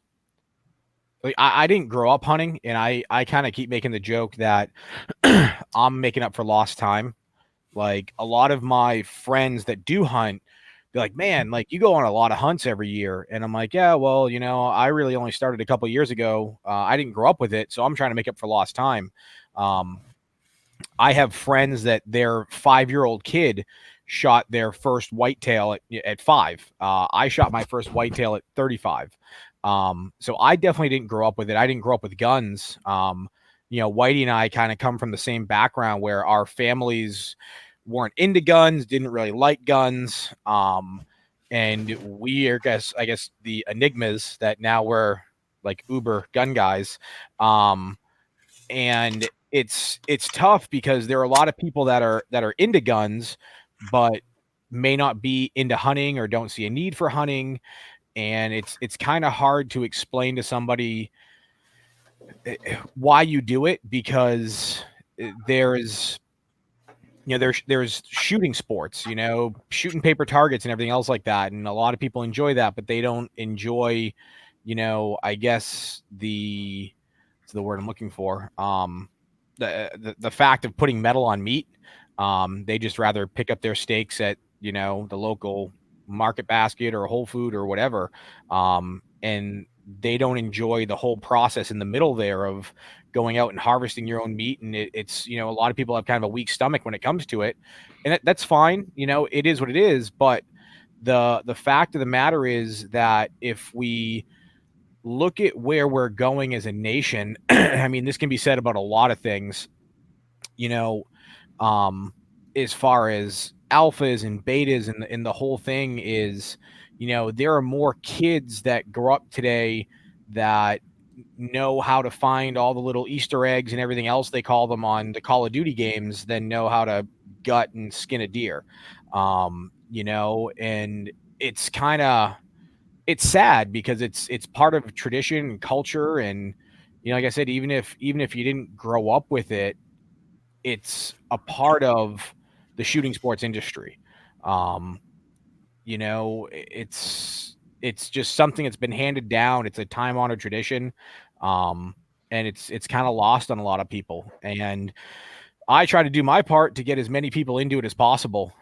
like I didn't grow up hunting, and I kind of keep making the joke that I'm making up for lost time. Like a lot of my friends that do hunt, they're like, man, like you go on a lot of hunts every year. And I'm like, yeah, well, I really only started a couple of years ago. I didn't grow up with it. So I'm trying to make up for lost time. I have friends that their 5-year-old kid shot their first whitetail at 5. I shot my first whitetail at 35. So I definitely didn't grow up with it. I didn't grow up with guns. Whitey and I kind of come from the same background where our families weren't into guns, didn't really like guns. And we are, I guess the enigmas that now we're like Uber gun guys. And it's tough because there are a lot of people that are into guns, but may not be into hunting or don't see a need for hunting. And it's kind of hard to explain to somebody why you do it, because there's shooting sports, shooting paper targets and everything else like that. And a lot of people enjoy that, but they don't enjoy, I guess the word I'm looking for. The fact of putting metal on meat. They just rather pick up their steaks at, the local market basket or Whole Food or whatever. And they don't enjoy the whole process in the middle there of going out and harvesting your own meat. And it's, a lot of people have kind of a weak stomach when it comes to it, and that's fine. It is what it is. But the fact of the matter is that if we look at where we're going as a nation, I mean, this can be said about a lot of things, as far as alphas and betas and the whole thing is, there are more kids that grow up today that know how to find all the little Easter eggs and everything else they call them on the Call of Duty games than know how to gut and skin a deer. And it's it's sad because it's part of tradition and culture. And, like I said, even if you didn't grow up with it, it's a part of the shooting sports industry. It's just something that's been handed down. It's a time honored tradition. And it's kind of lost on a lot of people. And I try to do my part to get as many people into it as possible.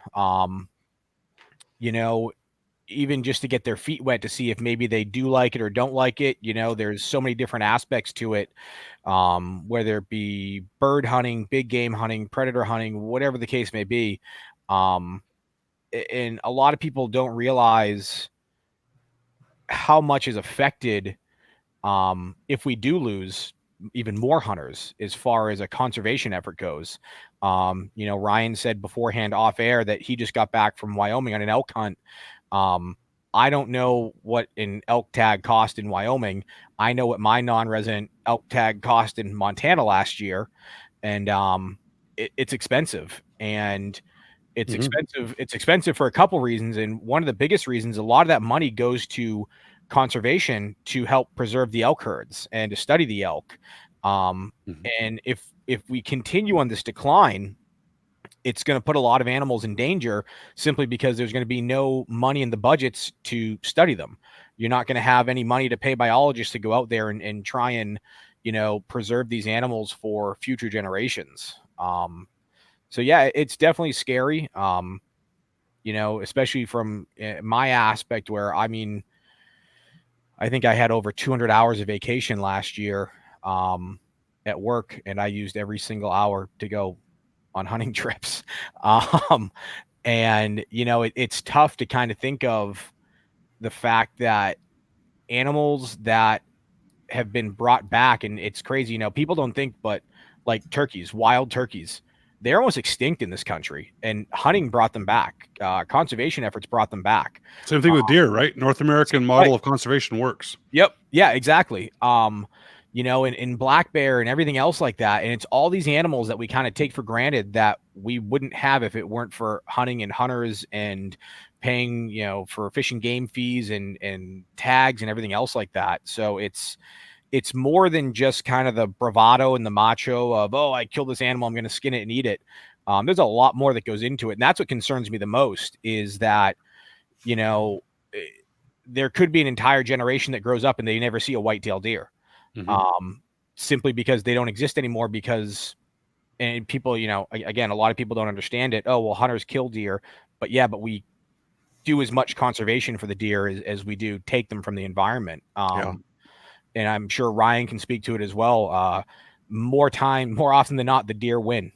Even just to get their feet wet to see if maybe they do like it or don't like it. There's so many different aspects to it, whether it be bird hunting, big game hunting, predator hunting, whatever the case may be. And a lot of people don't realize how much is affected if we do lose even more hunters as far as a conservation effort goes. Ryan said beforehand off air that he just got back from Wyoming on an elk hunt. I don't know what an elk tag cost in Wyoming. I know what my non-resident elk tag cost in Montana last year, and it's expensive, and it's Mhm. expensive. It's expensive for a couple reasons, and one of the biggest reasons, a lot of that money goes to conservation to help preserve the elk herds and to study the elk. Mhm. And if we continue on this decline, it's going to put a lot of animals in danger simply because there's going to be no money in the budgets to study them. You're not going to have any money to pay biologists to go out there and try and, preserve these animals for future generations. So yeah, it's definitely scary. Especially from my aspect where, I mean, I think I had over 200 hours of vacation last year at work, and I used every single hour to go on hunting trips. Um, and it's tough to kind of think of the fact that animals that have been brought back, and it's crazy, people don't think, but like turkeys, wild turkeys, they're almost extinct in this country, and hunting brought them back. Conservation efforts brought them back. Same thing with deer, right? North American model of conservation works. Yep. Yeah, exactly. In black bear and everything else like that. And it's all these animals that we kind of take for granted that we wouldn't have if it weren't for hunting and hunters and paying, for fish and game fees and tags and everything else like that. So it's more than just kind of the bravado and the macho of, oh, I killed this animal, I'm going to skin it and eat it. There's a lot more that goes into it. And that's what concerns me the most is that, there could be an entire generation that grows up and they never see a white-tailed deer, simply because they don't exist anymore. Because, and people, again, a lot of people don't understand it. Oh, well, hunters kill deer, but we do as much conservation for the deer as we do take them from the environment. And I'm sure Ryan can speak to it as well. More often than not, the deer win.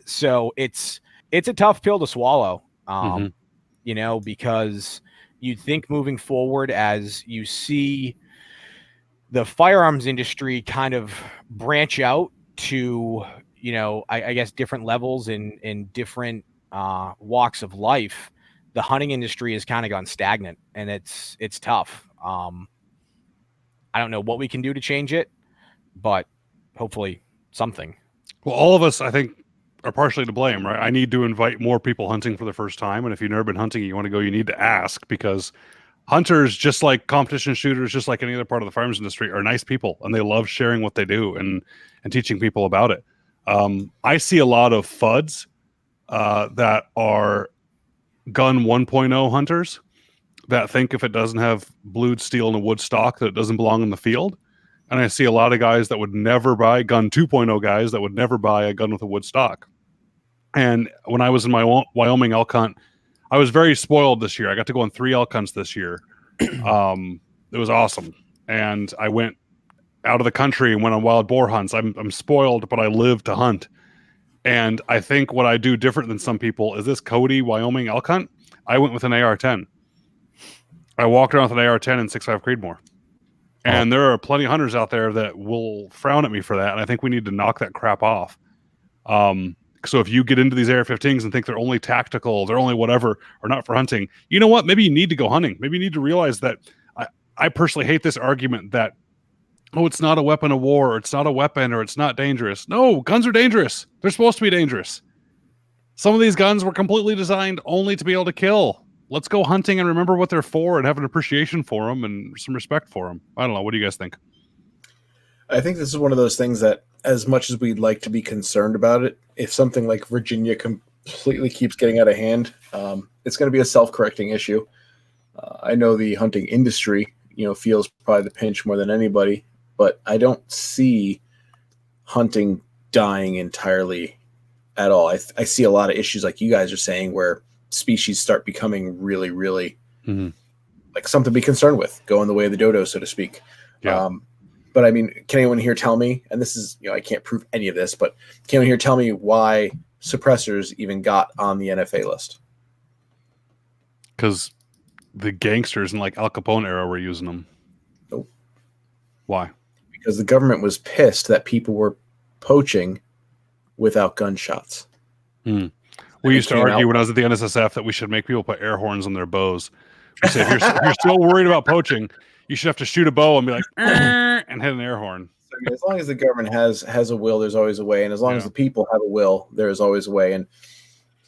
So it's a tough pill to swallow. Because you'd think moving forward, as you see the firearms industry kind of branch out to, I guess different levels in different walks of life, the hunting industry has kind of gone stagnant, and it's tough. I don't know what we can do to change it, but hopefully something. Well, all of us, I think, are partially to blame, right? I need to invite more people hunting for the first time. And if you've never been hunting, you want to go, you need to ask, because hunters, just like competition shooters, just like any other part of the firearms industry, are nice people, and they love sharing what they do and teaching people about it. I see a lot of FUDs that are gun 1.0 hunters that think if it doesn't have blued steel and a wood stock that it doesn't belong in the field. And I see a lot of guys that would never buy gun 2.0 guys that would never buy a gun with a wood stock. And when I was in my Wyoming elk hunt, I was very spoiled this year. I got to go on 3 elk hunts this year. It was awesome. And I went out of the country and went on wild boar hunts. I'm spoiled, but I live to hunt. And I think what I do different than some people is this Cody Wyoming elk hunt. I went with an AR-10. I walked around with an AR-10 in 6.5 Creedmoor. And there are plenty of hunters out there that will frown at me for that. And I think we need to knock that crap off. So if you get into these AR-15s and think they're only tactical, they're only whatever, or not for hunting, you know what? Maybe you need to go hunting. Maybe you need to realize that I personally hate this argument that, oh, it's not a weapon of war, or it's not a weapon, or it's not dangerous. No, guns are dangerous. They're supposed to be dangerous. Some of these guns were completely designed only to be able to kill. Let's go hunting and remember what they're for and have an appreciation for them and some respect for them. I don't know. What do you guys think? I think this is one of those things that, as much as we'd like to be concerned about it, if something like Virginia completely keeps getting out of hand, it's going to be a self-correcting issue. I know the hunting industry, feels probably the pinch more than anybody, but I don't see hunting dying entirely at all. I see a lot of issues like you guys are saying where species start becoming really, really like something to be concerned with, going the way of the dodo, so to speak. Yeah. But I mean, can anyone here tell me, and this is, I can't prove any of this, but can anyone here tell me why suppressors even got on the NFA list? Because the gangsters in like Al Capone era were using them. Nope. Why? Because the government was pissed that people were poaching without gunshots. We it used to came argue out. when I was at the NSSF that we should make people put air horns on their bows. We say if you're still worried about poaching, you should have to shoot a bow and be like, and hit an air horn. I mean, as long as the government has a will, there's always a way, and as long as Yeah. the people have a will, there's always a way. And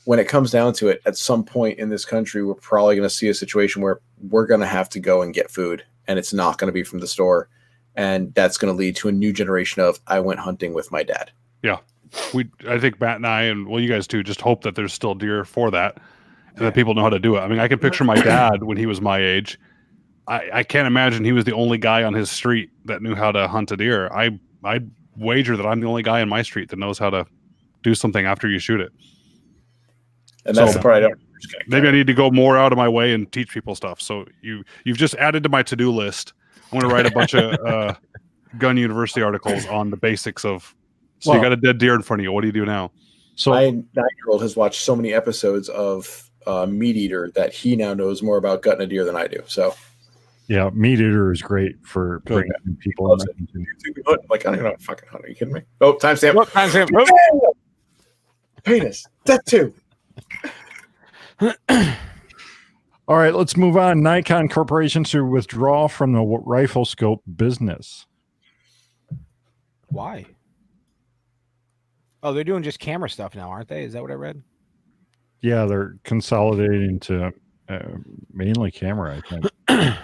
when it comes down to it, at some point in this country, we're probably going to see a situation where we're going to have to go and get food, and it's not going to be from the store, and that's going to lead to a new generation of I went hunting with my dad. I think Matt and I, and well, you guys too, just hope that there's still deer for that, and that people know how to do it. I mean, I can picture my dad when he was my age. I can't imagine he was the only guy on his street that knew how to hunt a deer. I'd wager that I'm the only guy in my street that knows how to do something after you shoot it. And that's So- the part I don't. Maybe I need to go more out of my way and teach people stuff. So you've just added to my to-do list. I'm going to write a bunch of gun university articles on the basics of. So you Well- got a dead deer in front of you. What do you do now? So My 9-year-old has watched so many episodes of Meat Eater that he now knows more about gutting a deer than I do. So yeah, Meat Eater is great for Good. bringing people Loves in. I'm like, I don't even know how to fucking hunt. Are you kidding me? Oh, timestamp. Look, timestamp. Oh. Penis. That too. All right, let's move on. Nikon Corporation to withdraw from the rifle scope business. Why? Oh, they're doing just camera stuff now, aren't they? Is that what I read? Yeah, they're consolidating to mainly camera, I think.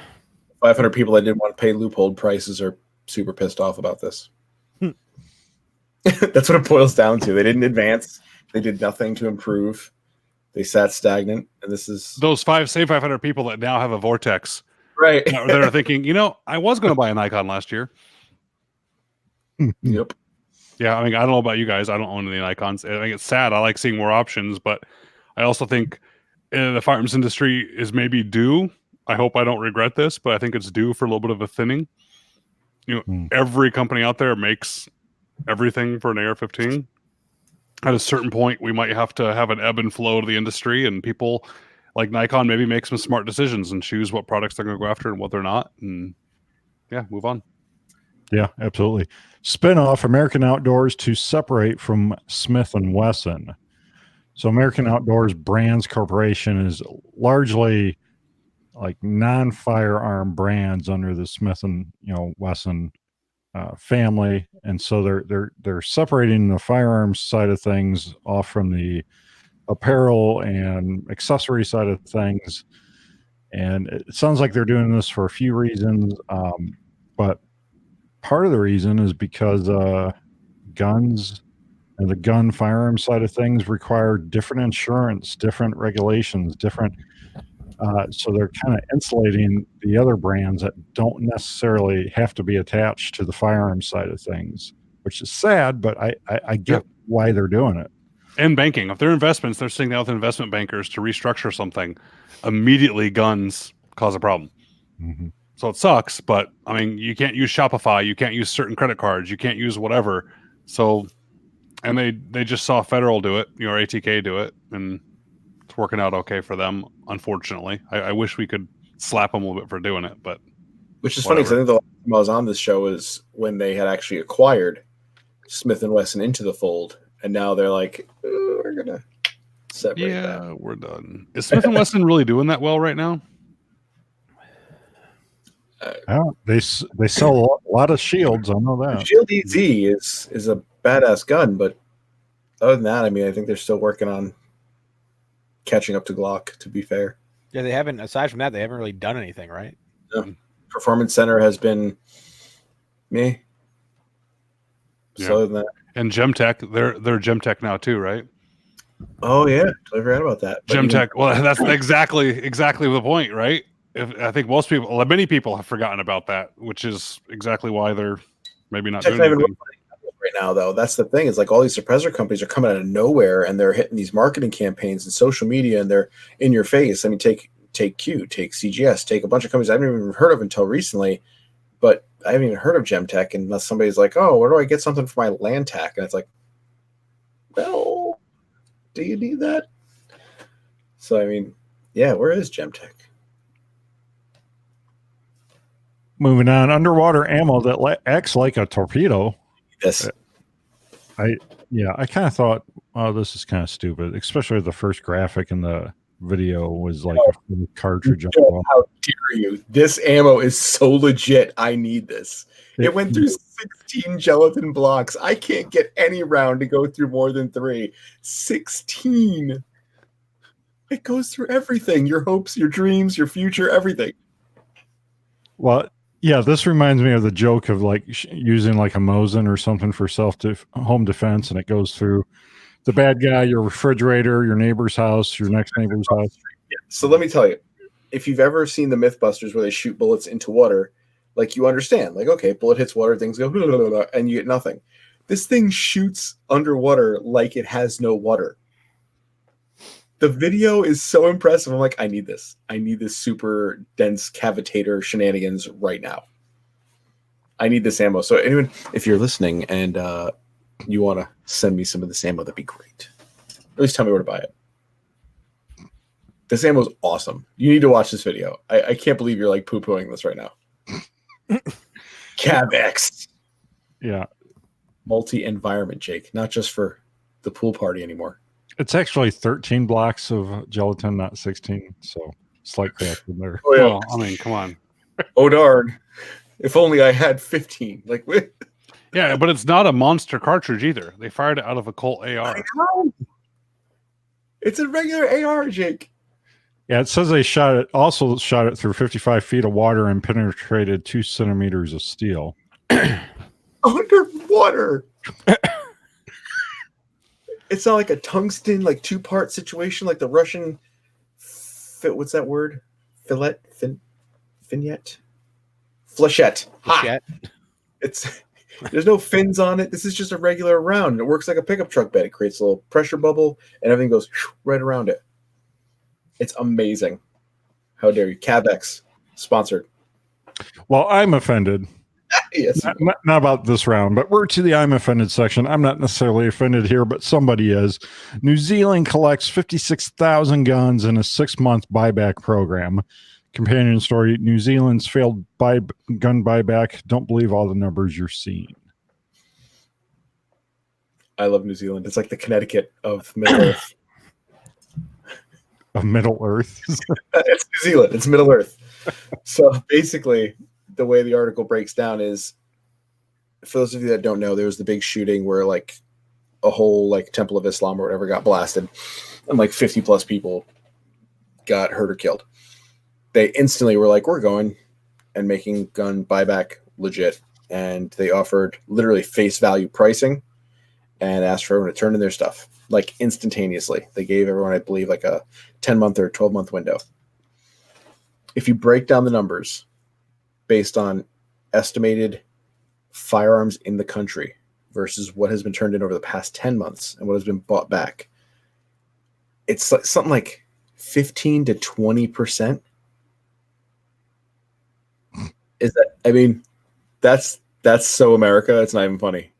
500 people that didn't want to pay loophole prices are super pissed off about this. That's what it boils down to. They didn't advance. They did nothing to improve. They sat stagnant, and this is Those 500 people that now have a Vortex right. that are thinking, I was going to buy a Nikon last year. Yep. Yeah, I mean, I don't know about you guys. I don't own any Nikons. I think it's sad. I like seeing more options, but I also think the firearms industry is maybe due. I hope I don't regret this, but I think it's due for a little bit of a thinning. Every company out there makes everything for an AR-15. At a certain point, we might have to have an ebb and flow to the industry, and people like Nikon maybe make some smart decisions and choose what products they're going to go after and what they're not, and move on. Yeah, absolutely. Spin-off American Outdoors to separate from Smith & Wesson. So American Outdoors Brands Corporation is largely like non-firearm brands under the Smith & Wesson family, and so they're separating the firearms side of things off from the apparel and accessory side of things. And it sounds like they're doing this for a few reasons, but part of the reason is because guns and the gun firearm side of things require different insurance, different regulations, different. So they're kind of insulating the other brands that don't necessarily have to be attached to the firearm side of things, which is sad, but I get why they're doing it. And banking. If they're investments, they're sitting down with investment bankers to restructure something. Immediately, guns cause a problem. Mm-hmm. So it sucks, but I mean, you can't use Shopify, you can't use certain credit cards, you can't use whatever. So, and they just saw Federal do it, or ATK do it, and it's working out okay for them. Unfortunately, I wish we could slap them a little bit for doing it, but Which is funny because I think the last time I was on this show was when they had actually acquired Smith & Wesson into the fold, and now they're like, we're gonna separate that. we're done. Is Smith & Wesson really doing that well right now? They sell a lot of shields. I know that. Shield EZ is a badass gun, but other than that, I mean, I think they're still working on catching up to Glock. To be fair, Yeah, they haven't. Aside from that, they haven't really done anything, right? Performance Center has been me. So other than that, And Gemtech, they're Gemtech now too, right? oh yeah, totally forgot about that. But Gemtech. Well, that's exactly the point, right? I think many people have forgotten about that, which is exactly why they're maybe not Gemtech's doing not even anything. right now, though. That's the thing. It's like all these suppressor companies are coming out of nowhere, and they're hitting these marketing campaigns and social media, and they're in your face. I mean, take Q, take CGS, take a bunch of companies I haven't even heard of until recently, but I haven't even heard of Gemtech unless somebody's like, oh, where do I get something for my Landtac? And it's like, well, do you need that? So, I mean, yeah, where is Gemtech? Moving on, underwater ammo that acts like a torpedo. Yes. Yeah, I kind of thought, oh, this is kind of stupid, especially the first graphic in the video was like a full cartridge. How dare you? This ammo is so legit. I need this. It went through 16 gelatin blocks. I can't get any round to go through more than 3. 16. It goes through everything. Your hopes, your dreams, your future, everything. Well, yeah, this reminds me of the joke of like using like a Mosin or something for home defense, and it goes through the bad guy, your refrigerator, your neighbor's house, your next neighbor's house. Yeah. So let me tell you, if you've ever seen the Mythbusters where they shoot bullets into water, like you understand, like, okay, bullet hits water, things go, blah, blah, blah, blah, and you get nothing. This thing shoots underwater like it has no water. The video is so impressive. I'm like, I need this. I need this super dense cavitator shenanigans right now. I need this ammo. So anyone, if you're listening and you want to send me some of this ammo, that'd be great. At least tell me where to buy it. This ammo is awesome. You need to watch this video. I can't believe you're like poo-pooing this right now. Cavex. Yeah. Multi-environment, Jake. Not just for the pool party anymore. It's actually 13 blocks of gelatin, not 16. So slight crack in there. Oh, yeah. Well, I mean, come on. Oh, darn. If only I had 15. Like, Yeah, but it's not a monster cartridge either. They fired it out of a Colt AR. it's a regular AR, Jake. Yeah, it says they also shot it through 55 feet of water and penetrated 2 centimeters of steel. Underwater. It's not like a tungsten, like 2-part situation, like the Russian. What's that word? Fillet, Flechette. Flechette. It's there's no fins on it. This is just a regular round. It works like a pickup truck bed. It creates a little pressure bubble, and everything goes right around it. It's amazing. How dare you? Cavex sponsored. Well, I'm offended. Yes. Not about this round, but we're to the I'm offended section. I'm not necessarily offended here, but somebody is. New Zealand collects 56,000 guns in a 6-month buyback program. Companion story, New Zealand's failed gun buyback. Don't believe all the numbers you're seeing. I love New Zealand. It's like the Connecticut of Middle Earth. Of Middle Earth. It's New Zealand. It's Middle Earth. So basically, the way the article breaks down is, for those of you that don't know, there was the big shooting where like a whole like Temple of Islam or whatever got blasted, and like 50 plus people got hurt or killed. They instantly were like, we're going and making gun buyback legit. And they offered literally face value pricing and asked for everyone to turn in their stuff like instantaneously. They gave everyone, I believe, like a 10-month or 12-month window. If you break down the numbers based on estimated firearms in the country versus what has been turned in over the past 10 months and what has been bought back, it's like something like 15 to 20%. Is that, I mean, that's so America. It's not even funny.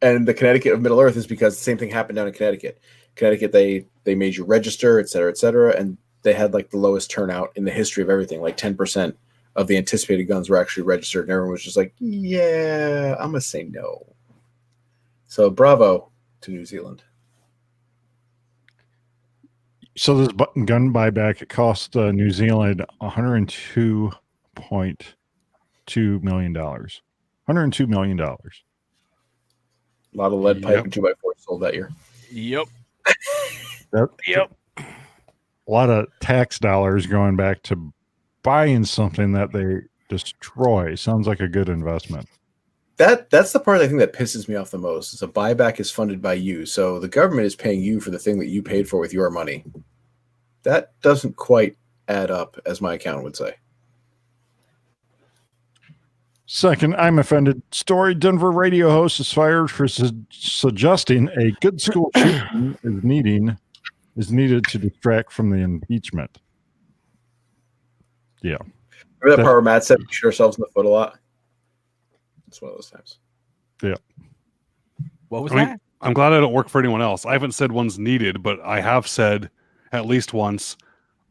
And the Connecticut of Middle Earth is because the same thing happened down in Connecticut. Connecticut, they made you register, et cetera, and they had like the lowest turnout in the history of everything. Like 10% of the anticipated guns were actually registered, and everyone was just like, yeah, I'm gonna say no. So bravo to New Zealand. So this gun buyback, it cost New Zealand $102.2 million. $102 million. A lot of lead pipe Yep. and 2x4 sold that year. Yep. Yep. A lot of tax dollars going back to buying something that they destroy. Sounds like a good investment. That's the part I think that pisses me off the most. Is a buyback is funded by you, so the government is paying you for the thing that you paid for with your money. That doesn't quite add up, as my accountant would say. Second, I'm offended. Story: Denver radio host is fired for suggesting a good school shooting is needed to distract from the impeachment. Yeah. Remember that part where Matt said we shoot ourselves in the foot a lot? It's one of those times. Yeah. What was I mean, that? I'm glad I don't work for anyone else. I haven't said one's needed, but I have said at least once,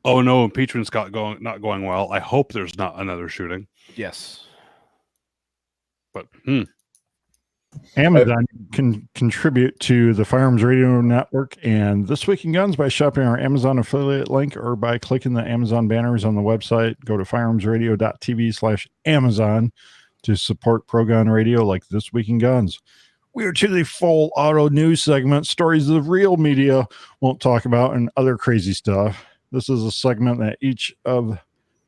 oh no, impeachment's not going well. I hope there's not another shooting. Yes. But Amazon can contribute to the Firearms Radio Network and This Week in Guns by shopping our Amazon affiliate link or by clicking the Amazon banners on the website. Go to firearmsradio.tv/Amazon to support Pro Gun Radio like This Week in Guns. We are to the full auto news segment, stories the real media won't talk about, and other crazy stuff. This is a segment that each of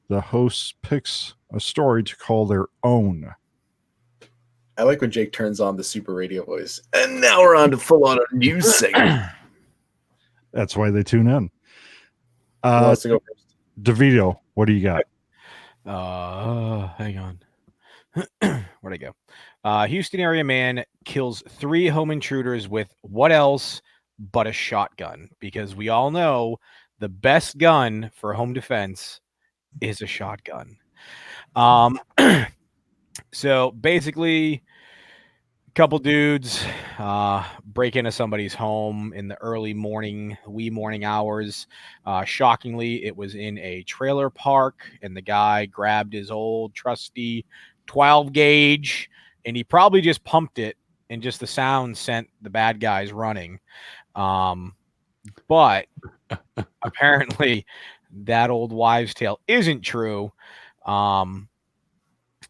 the hosts picks a story to call their own. I like when Jake turns on the super radio voice. And now we're on to full on news segment. That's why they tune in. Who wants to go first? DeVito, what do you got? Hang on. Where'd I go? Houston area man kills 3 home intruders with what else but a shotgun? Because we all know the best gun for home defense is a shotgun. So basically, a couple dudes break into somebody's home in the early morning, wee morning hours. Shockingly, it was in a trailer park, and the guy grabbed his old trusty 12 gauge, and he probably just pumped it, and just the sound sent the bad guys running. But apparently, that old wives' tale isn't true.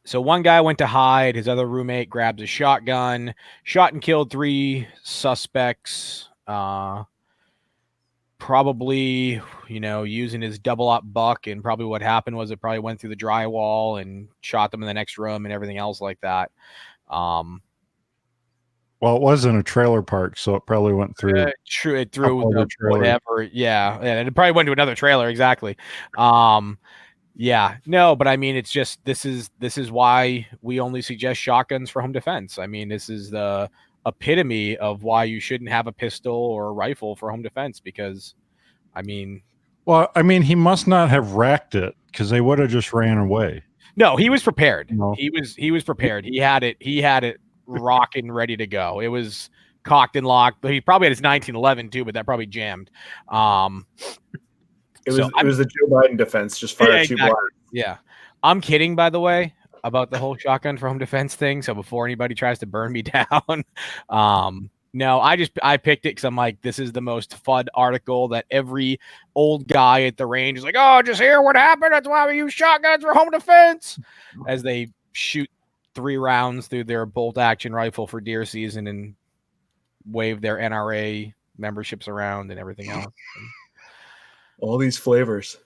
So one guy went to hide. His other roommate grabbed a shotgun, shot and killed 3 suspects. Probably, using his double-up buck. And probably what happened was it probably went through the drywall and shot them in the next room and everything else like that. Well, it was in a trailer park, so it probably went through. True, it threw whatever. Yeah, and it probably went to another trailer. Exactly. Yeah, no, but I mean, it's just this is why we only suggest shotguns for home defense. I mean, this is the epitome of why you shouldn't have a pistol or a rifle for home defense, because, I mean, he must not have racked it, because they would have just ran away. No, he was prepared. No. He was prepared. He had it rocking, ready to go. It was cocked and locked. He probably had his 1911 too, but that probably jammed. It was the Joe Biden defense, just fire 2 blasts. Yeah. I'm kidding, by the way, about the whole shotgun for home defense thing. So before anybody tries to burn me down, no, I picked it because I'm like, this is the most FUD article that every old guy at the range is like, oh, just hear what happened. That's why we use shotguns for home defense, as they shoot 3 rounds through their bolt action rifle for deer season and wave their NRA memberships around and everything else. All these flavors.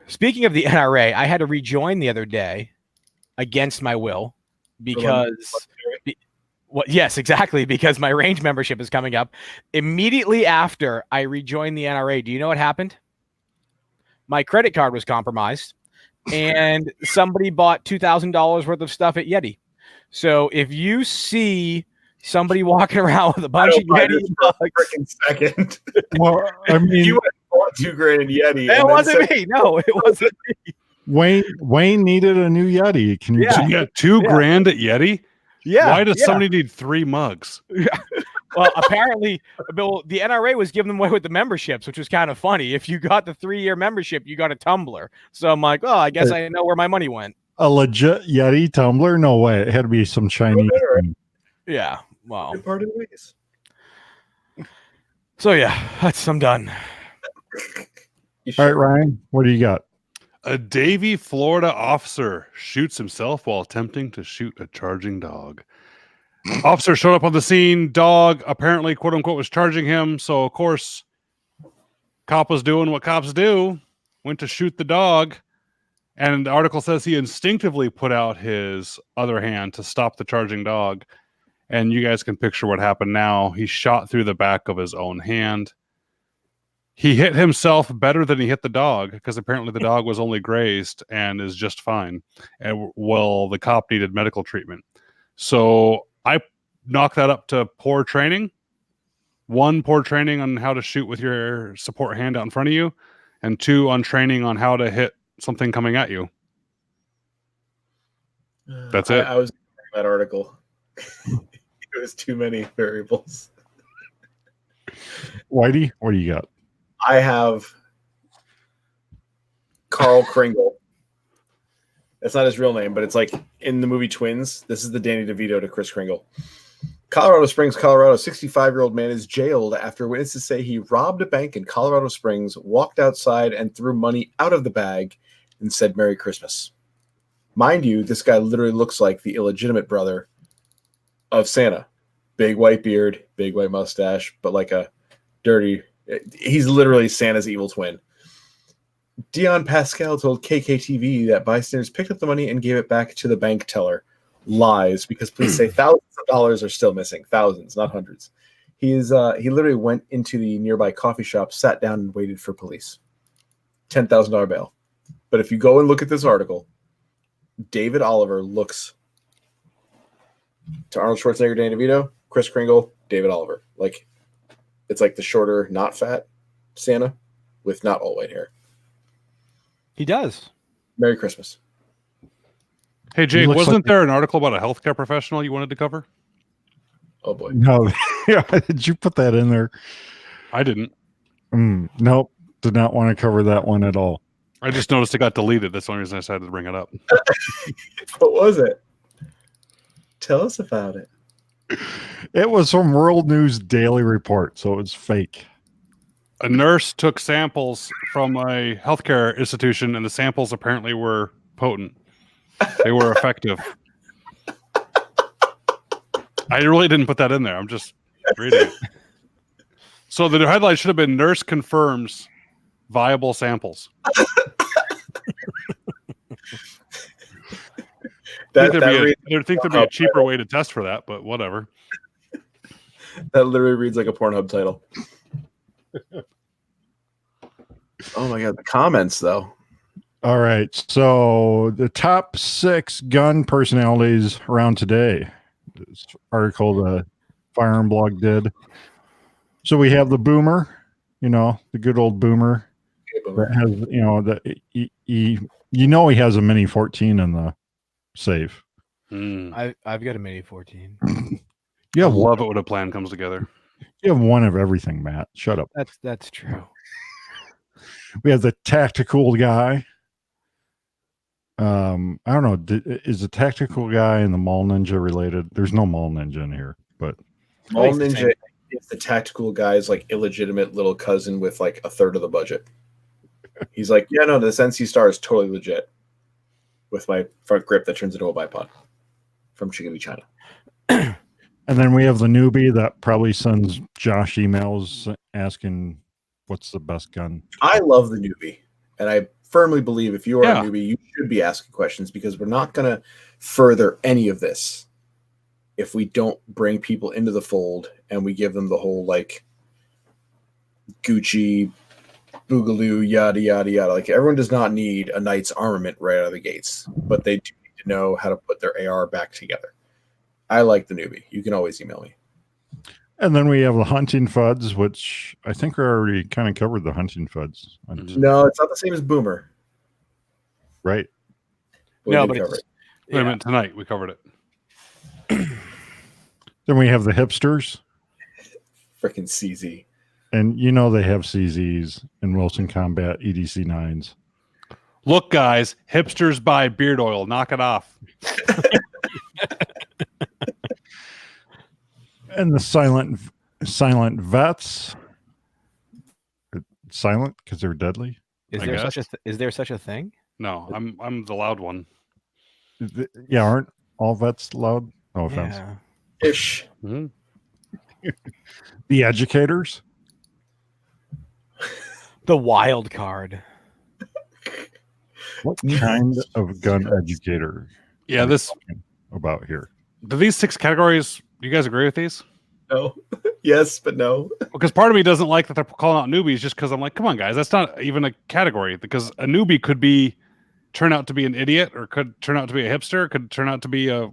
Speaking of the NRA, I had to rejoin the other day against my will because yes, exactly. Because my range membership is coming up. Immediately after I rejoined the NRA, do you know what happened? My credit card was compromised and somebody bought $2,000 worth of stuff at Yeti. So if you see somebody walking around with a bunch of Yeti freaking second. Well, I mean, you bought $2,000 Yeti. That wasn't me. No, it wasn't me. Wayne needed a new Yeti. Can you? So you got $2,000 at Yeti? Yeah. Why does somebody need 3 mugs? Well, apparently, the NRA was giving them away with the memberships, which was kind of funny. If you got the 3-year membership, you got a tumbler. So I'm like, oh, I guess I know where my money went. A legit Yeti tumbler? No way. It had to be some Chinese thing. Yeah. Wow. Good part of the ways. So yeah, I'm done. All right, Ryan, what do you got? A Davie, Florida officer shoots himself while attempting to shoot a charging dog. Officer showed up on the scene. Dog apparently, quote unquote, was charging him. So, of course, cop was doing what cops do, went to shoot the dog. And the article says he instinctively put out his other hand to stop the charging dog. And you guys can picture what happened now. He shot through the back of his own hand. He hit himself better than he hit the dog, because apparently the dog was only grazed and is just fine. And the cop needed medical treatment. So I knocked that up to poor training. 1, poor training on how to shoot with your support hand out in front of you, and 2, on training on how to hit something coming at you. That's it. I was reading that article. It was too many variables. Whitey, what do you got? I have Carl Kringle. That's not his real name, but it's like in the movie Twins. This is the Danny DeVito to Kris Kringle. Colorado Springs, Colorado. 65-year-old man is jailed after witnesses say he robbed a bank in Colorado Springs, walked outside, and threw money out of the bag and said Merry Christmas. Mind you, this guy literally looks like the illegitimate brother of Santa. Big white beard, big white mustache, but like a dirty... He's literally Santa's evil twin. Dion Pascal told KKTV that bystanders picked up the money and gave it back to the bank teller. Lies, because police say thousands of dollars are still missing. Thousands, not hundreds. He literally went into the nearby coffee shop, sat down, and waited for police. $10,000 bail. But if you go and look at this article, David Oliver looks to Arnold Schwarzenegger, Danny DeVito, Kris Kringle, David Oliver. Like, it's like the shorter, not fat Santa with not all white hair. He does. Merry Christmas. Hey, Jake, looks wasn't like- there an article about a healthcare professional you wanted to cover? Oh boy. No, yeah, did you put that in there? I didn't. Nope, did not want to cover that one at all. I just noticed it got deleted. That's the only reason I decided to bring it up. What was it? Tell us about it. It was from World News Daily Report, so it was fake. A nurse took samples from a healthcare institution, and the samples apparently were potent. They were effective. I really didn't put that in there. I'm just reading it. So the headline should have been "Nurse confirms viable samples." I think there'd be a cheaper way to test for that, but whatever. That literally reads like a Pornhub title. Oh my god, the comments though. All right, so the top 6 gun personalities around today. This article the Firearm Blog did. So we have the Boomer, the good old Boomer that has, he has a Mini 14 in the safe. I've got a Mini 14. You I have love it when a plan comes together. You have one of everything, Matt. Shut up. That's true. We have the tactical guy. I don't know. Is the tactical guy and the Mall Ninja related? There's no Mall Ninja in here, but Mall Ninja is the tactical guy's like illegitimate little cousin with like a third of the budget. He's like, yeah, no, this NC Star is totally legit with my front grip that turns into a bipod from Chigami, China. And then we have the newbie that probably sends Josh emails asking what's the best gun. I love the newbie, and I firmly believe if you are Yeah. a newbie, you should be asking questions because we're not going to further any of this if we don't bring people into the fold and we give them the whole like Gucci, Boogaloo, yada, yada, yada. Like everyone does not need a knight's armament right out of the gates, but they do need to know how to put their AR back together. I like the newbie. You can always email me. And then we have the hunting fuds, which I think we already kind of covered the hunting fuds. No, it's not the same as Boomer. Right. We No, did but cover it's, it. Wait a minute, tonight we covered it. Then we have the hipsters. Freaking CZ. And they have CZs and Wilson Combat EDC 9s. Look, guys, hipsters buy beard oil. Knock it off. And the silent vets. Silent because they're deadly. is I there guess. such a thing? No, I'm the loud one. Yeah, aren't all vets loud? No offense. Yeah. Ish. Mhm. The educators. The wild card. What kind of gun educator Yeah, this. about here? Do these 6 categories? Do you guys agree with these? No. Yes, but no. Because part of me doesn't like that they're calling out newbies, just because I'm like, come on, guys, that's not even a category. Because a newbie could turn out to be an idiot, or could turn out to be a hipster, could turn out to be a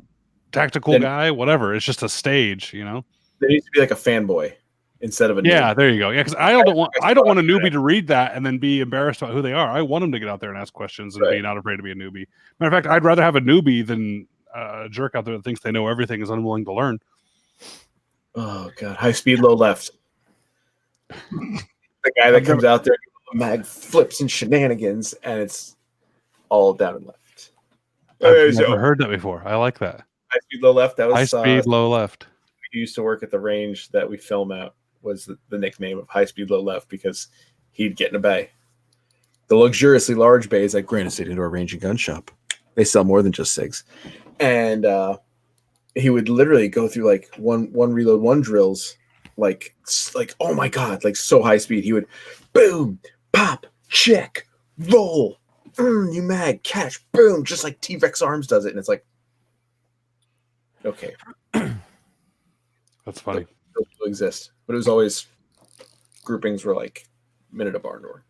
tactical Then- guy, whatever. It's just a stage, There needs to be like a fanboy instead of a Yeah, noob. there you go. Yeah, because I don't want a newbie to read that and then be embarrassed about who they are. I want them to get out there and ask questions and be Right. not afraid to be a newbie. Matter of fact, I'd rather have a newbie than a jerk out there that thinks they know everything, is unwilling to learn. Oh god, high speed, low left. The guy that comes out there, mag flips and shenanigans, and it's all down and left. I've never heard that before. I like that. High speed, low left. That High was speed, low left. he used to work at the range that we film at. Was the nickname of high speed, low left because he'd get in a bay. The luxuriously large bays at Granite State Indoor Range and Gun Shop. They sell more than just SIGs, and he would literally go through like one reload, one drills, like oh my god, like so high speed. He would boom, pop, check, roll, you mag, catch, boom, just like T-Rex Arms does it, and it's like, okay, That's funny. those still exist, but it was always groupings were like minute of barn door.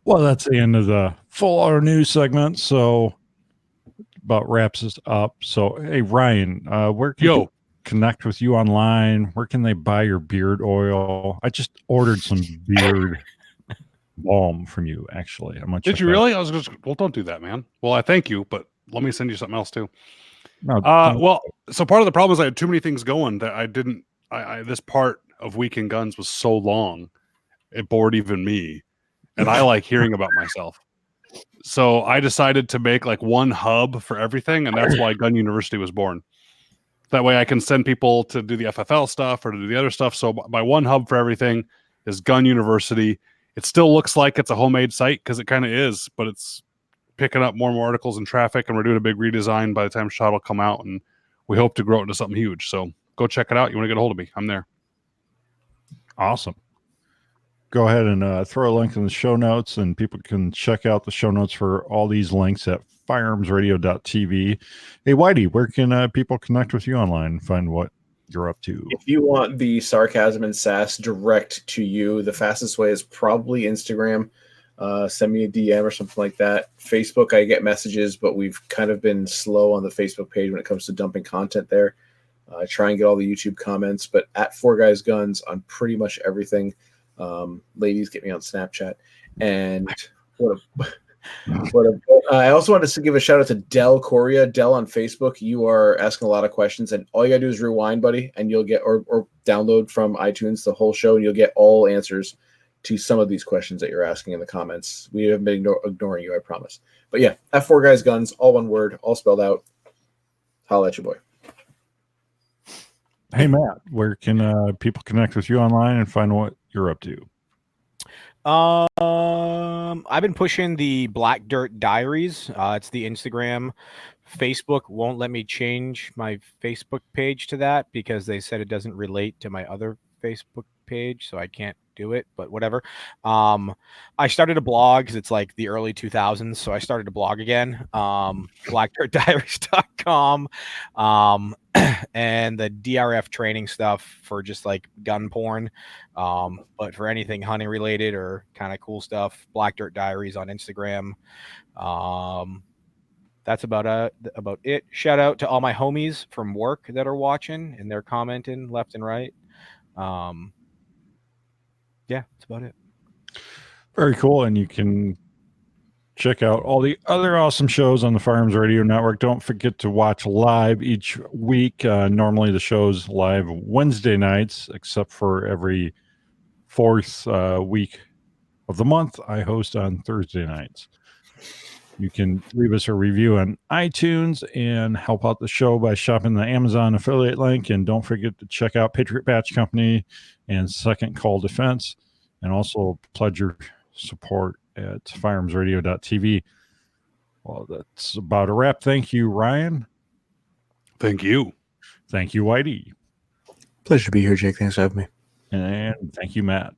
Well, that's the end of the full auto news segment. So about wraps us up. So, hey, Ryan, where can people connect with you online? Where can they buy your beard oil? I just ordered some beard balm from you, actually. I'm gonna Did check you that really? I was just, well, don't do that, man. Well, I thank you, but let me send you something else too. No, Well, so part of the problem is I had too many things going that I didn't. This part of Weekend Guns was so long, it bored even me, and I like hearing about myself. So I decided to make like one hub for everything, and that's why Gun University was born. That way, I can send people to do the FFL stuff or to do the other stuff. So my one hub for everything is Gun University. It still looks like it's a homemade site because it kind of is, but it's picking up more and more articles and traffic, and we're doing a big redesign by the time Shot will come out, and we hope to grow it into something huge. So go check it out. You want to get a hold of me? I'm there. awesome. Go ahead and throw a link in the show notes, and people can check out the show notes for all these links at firearmsradio.tv. Hey, Whitey, where can people connect with you online and find what you're up to? If you want the sarcasm and sass direct to you, the fastest way is probably Instagram. Send me a DM or something like that. Facebook, I get messages, but we've kind of been slow on the Facebook page when it comes to dumping content there. I try and get all the YouTube comments, but at Four Guys Guns on pretty much everything. Ladies, get me on Snapchat. And I also wanted to give a shout out to Del Coria. Del on Facebook, you are asking a lot of questions, and all you gotta do is rewind, buddy, and you'll get or download from iTunes the whole show, and you'll get all answers to some of these questions that you're asking in the comments. We haven't been ignoring you, I promise. But yeah, at Four Guys Guns, all one word, all spelled out. Holla at your boy. Hey, Matt, where can people connect with you online and find what you're up to? I've been pushing the Black Dirt Diaries. It's the Instagram. Facebook won't let me change my Facebook page to that because they said it doesn't relate to my other Facebook page, so I can't do it, but whatever. I started a blog because it's like the early 2000s, so I started a blog again, blackdirtdiaries.com, and the DRF training stuff for just like gun porn, but for anything hunting related or kind of cool stuff, Black Dirt Diaries on Instagram. That's about it. Shout out to all my homies from work that are watching and they're commenting left and right. Yeah, that's about it. Very cool. And you can check out all the other awesome shows on the Firearms Radio Network. Don't forget to watch live each week. Normally the show's live Wednesday nights, except for every fourth week of the month. I host on Thursday nights. You can leave us a review on iTunes and help out the show by shopping the Amazon affiliate link. And don't forget to check out Patriot Patch Company and Second Call Defense, and also pledge your support at firearmsradio.tv. Well, that's about a wrap. Thank you, Ryan. Thank you. Thank you, Whitey. Pleasure to be here, Jake. Thanks for having me. And thank you, Matt.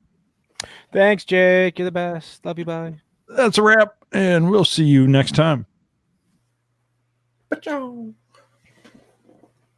Thanks, Jake. You're the best. Love you. Bye. That's a wrap, and we'll see you next time. Ba-chow.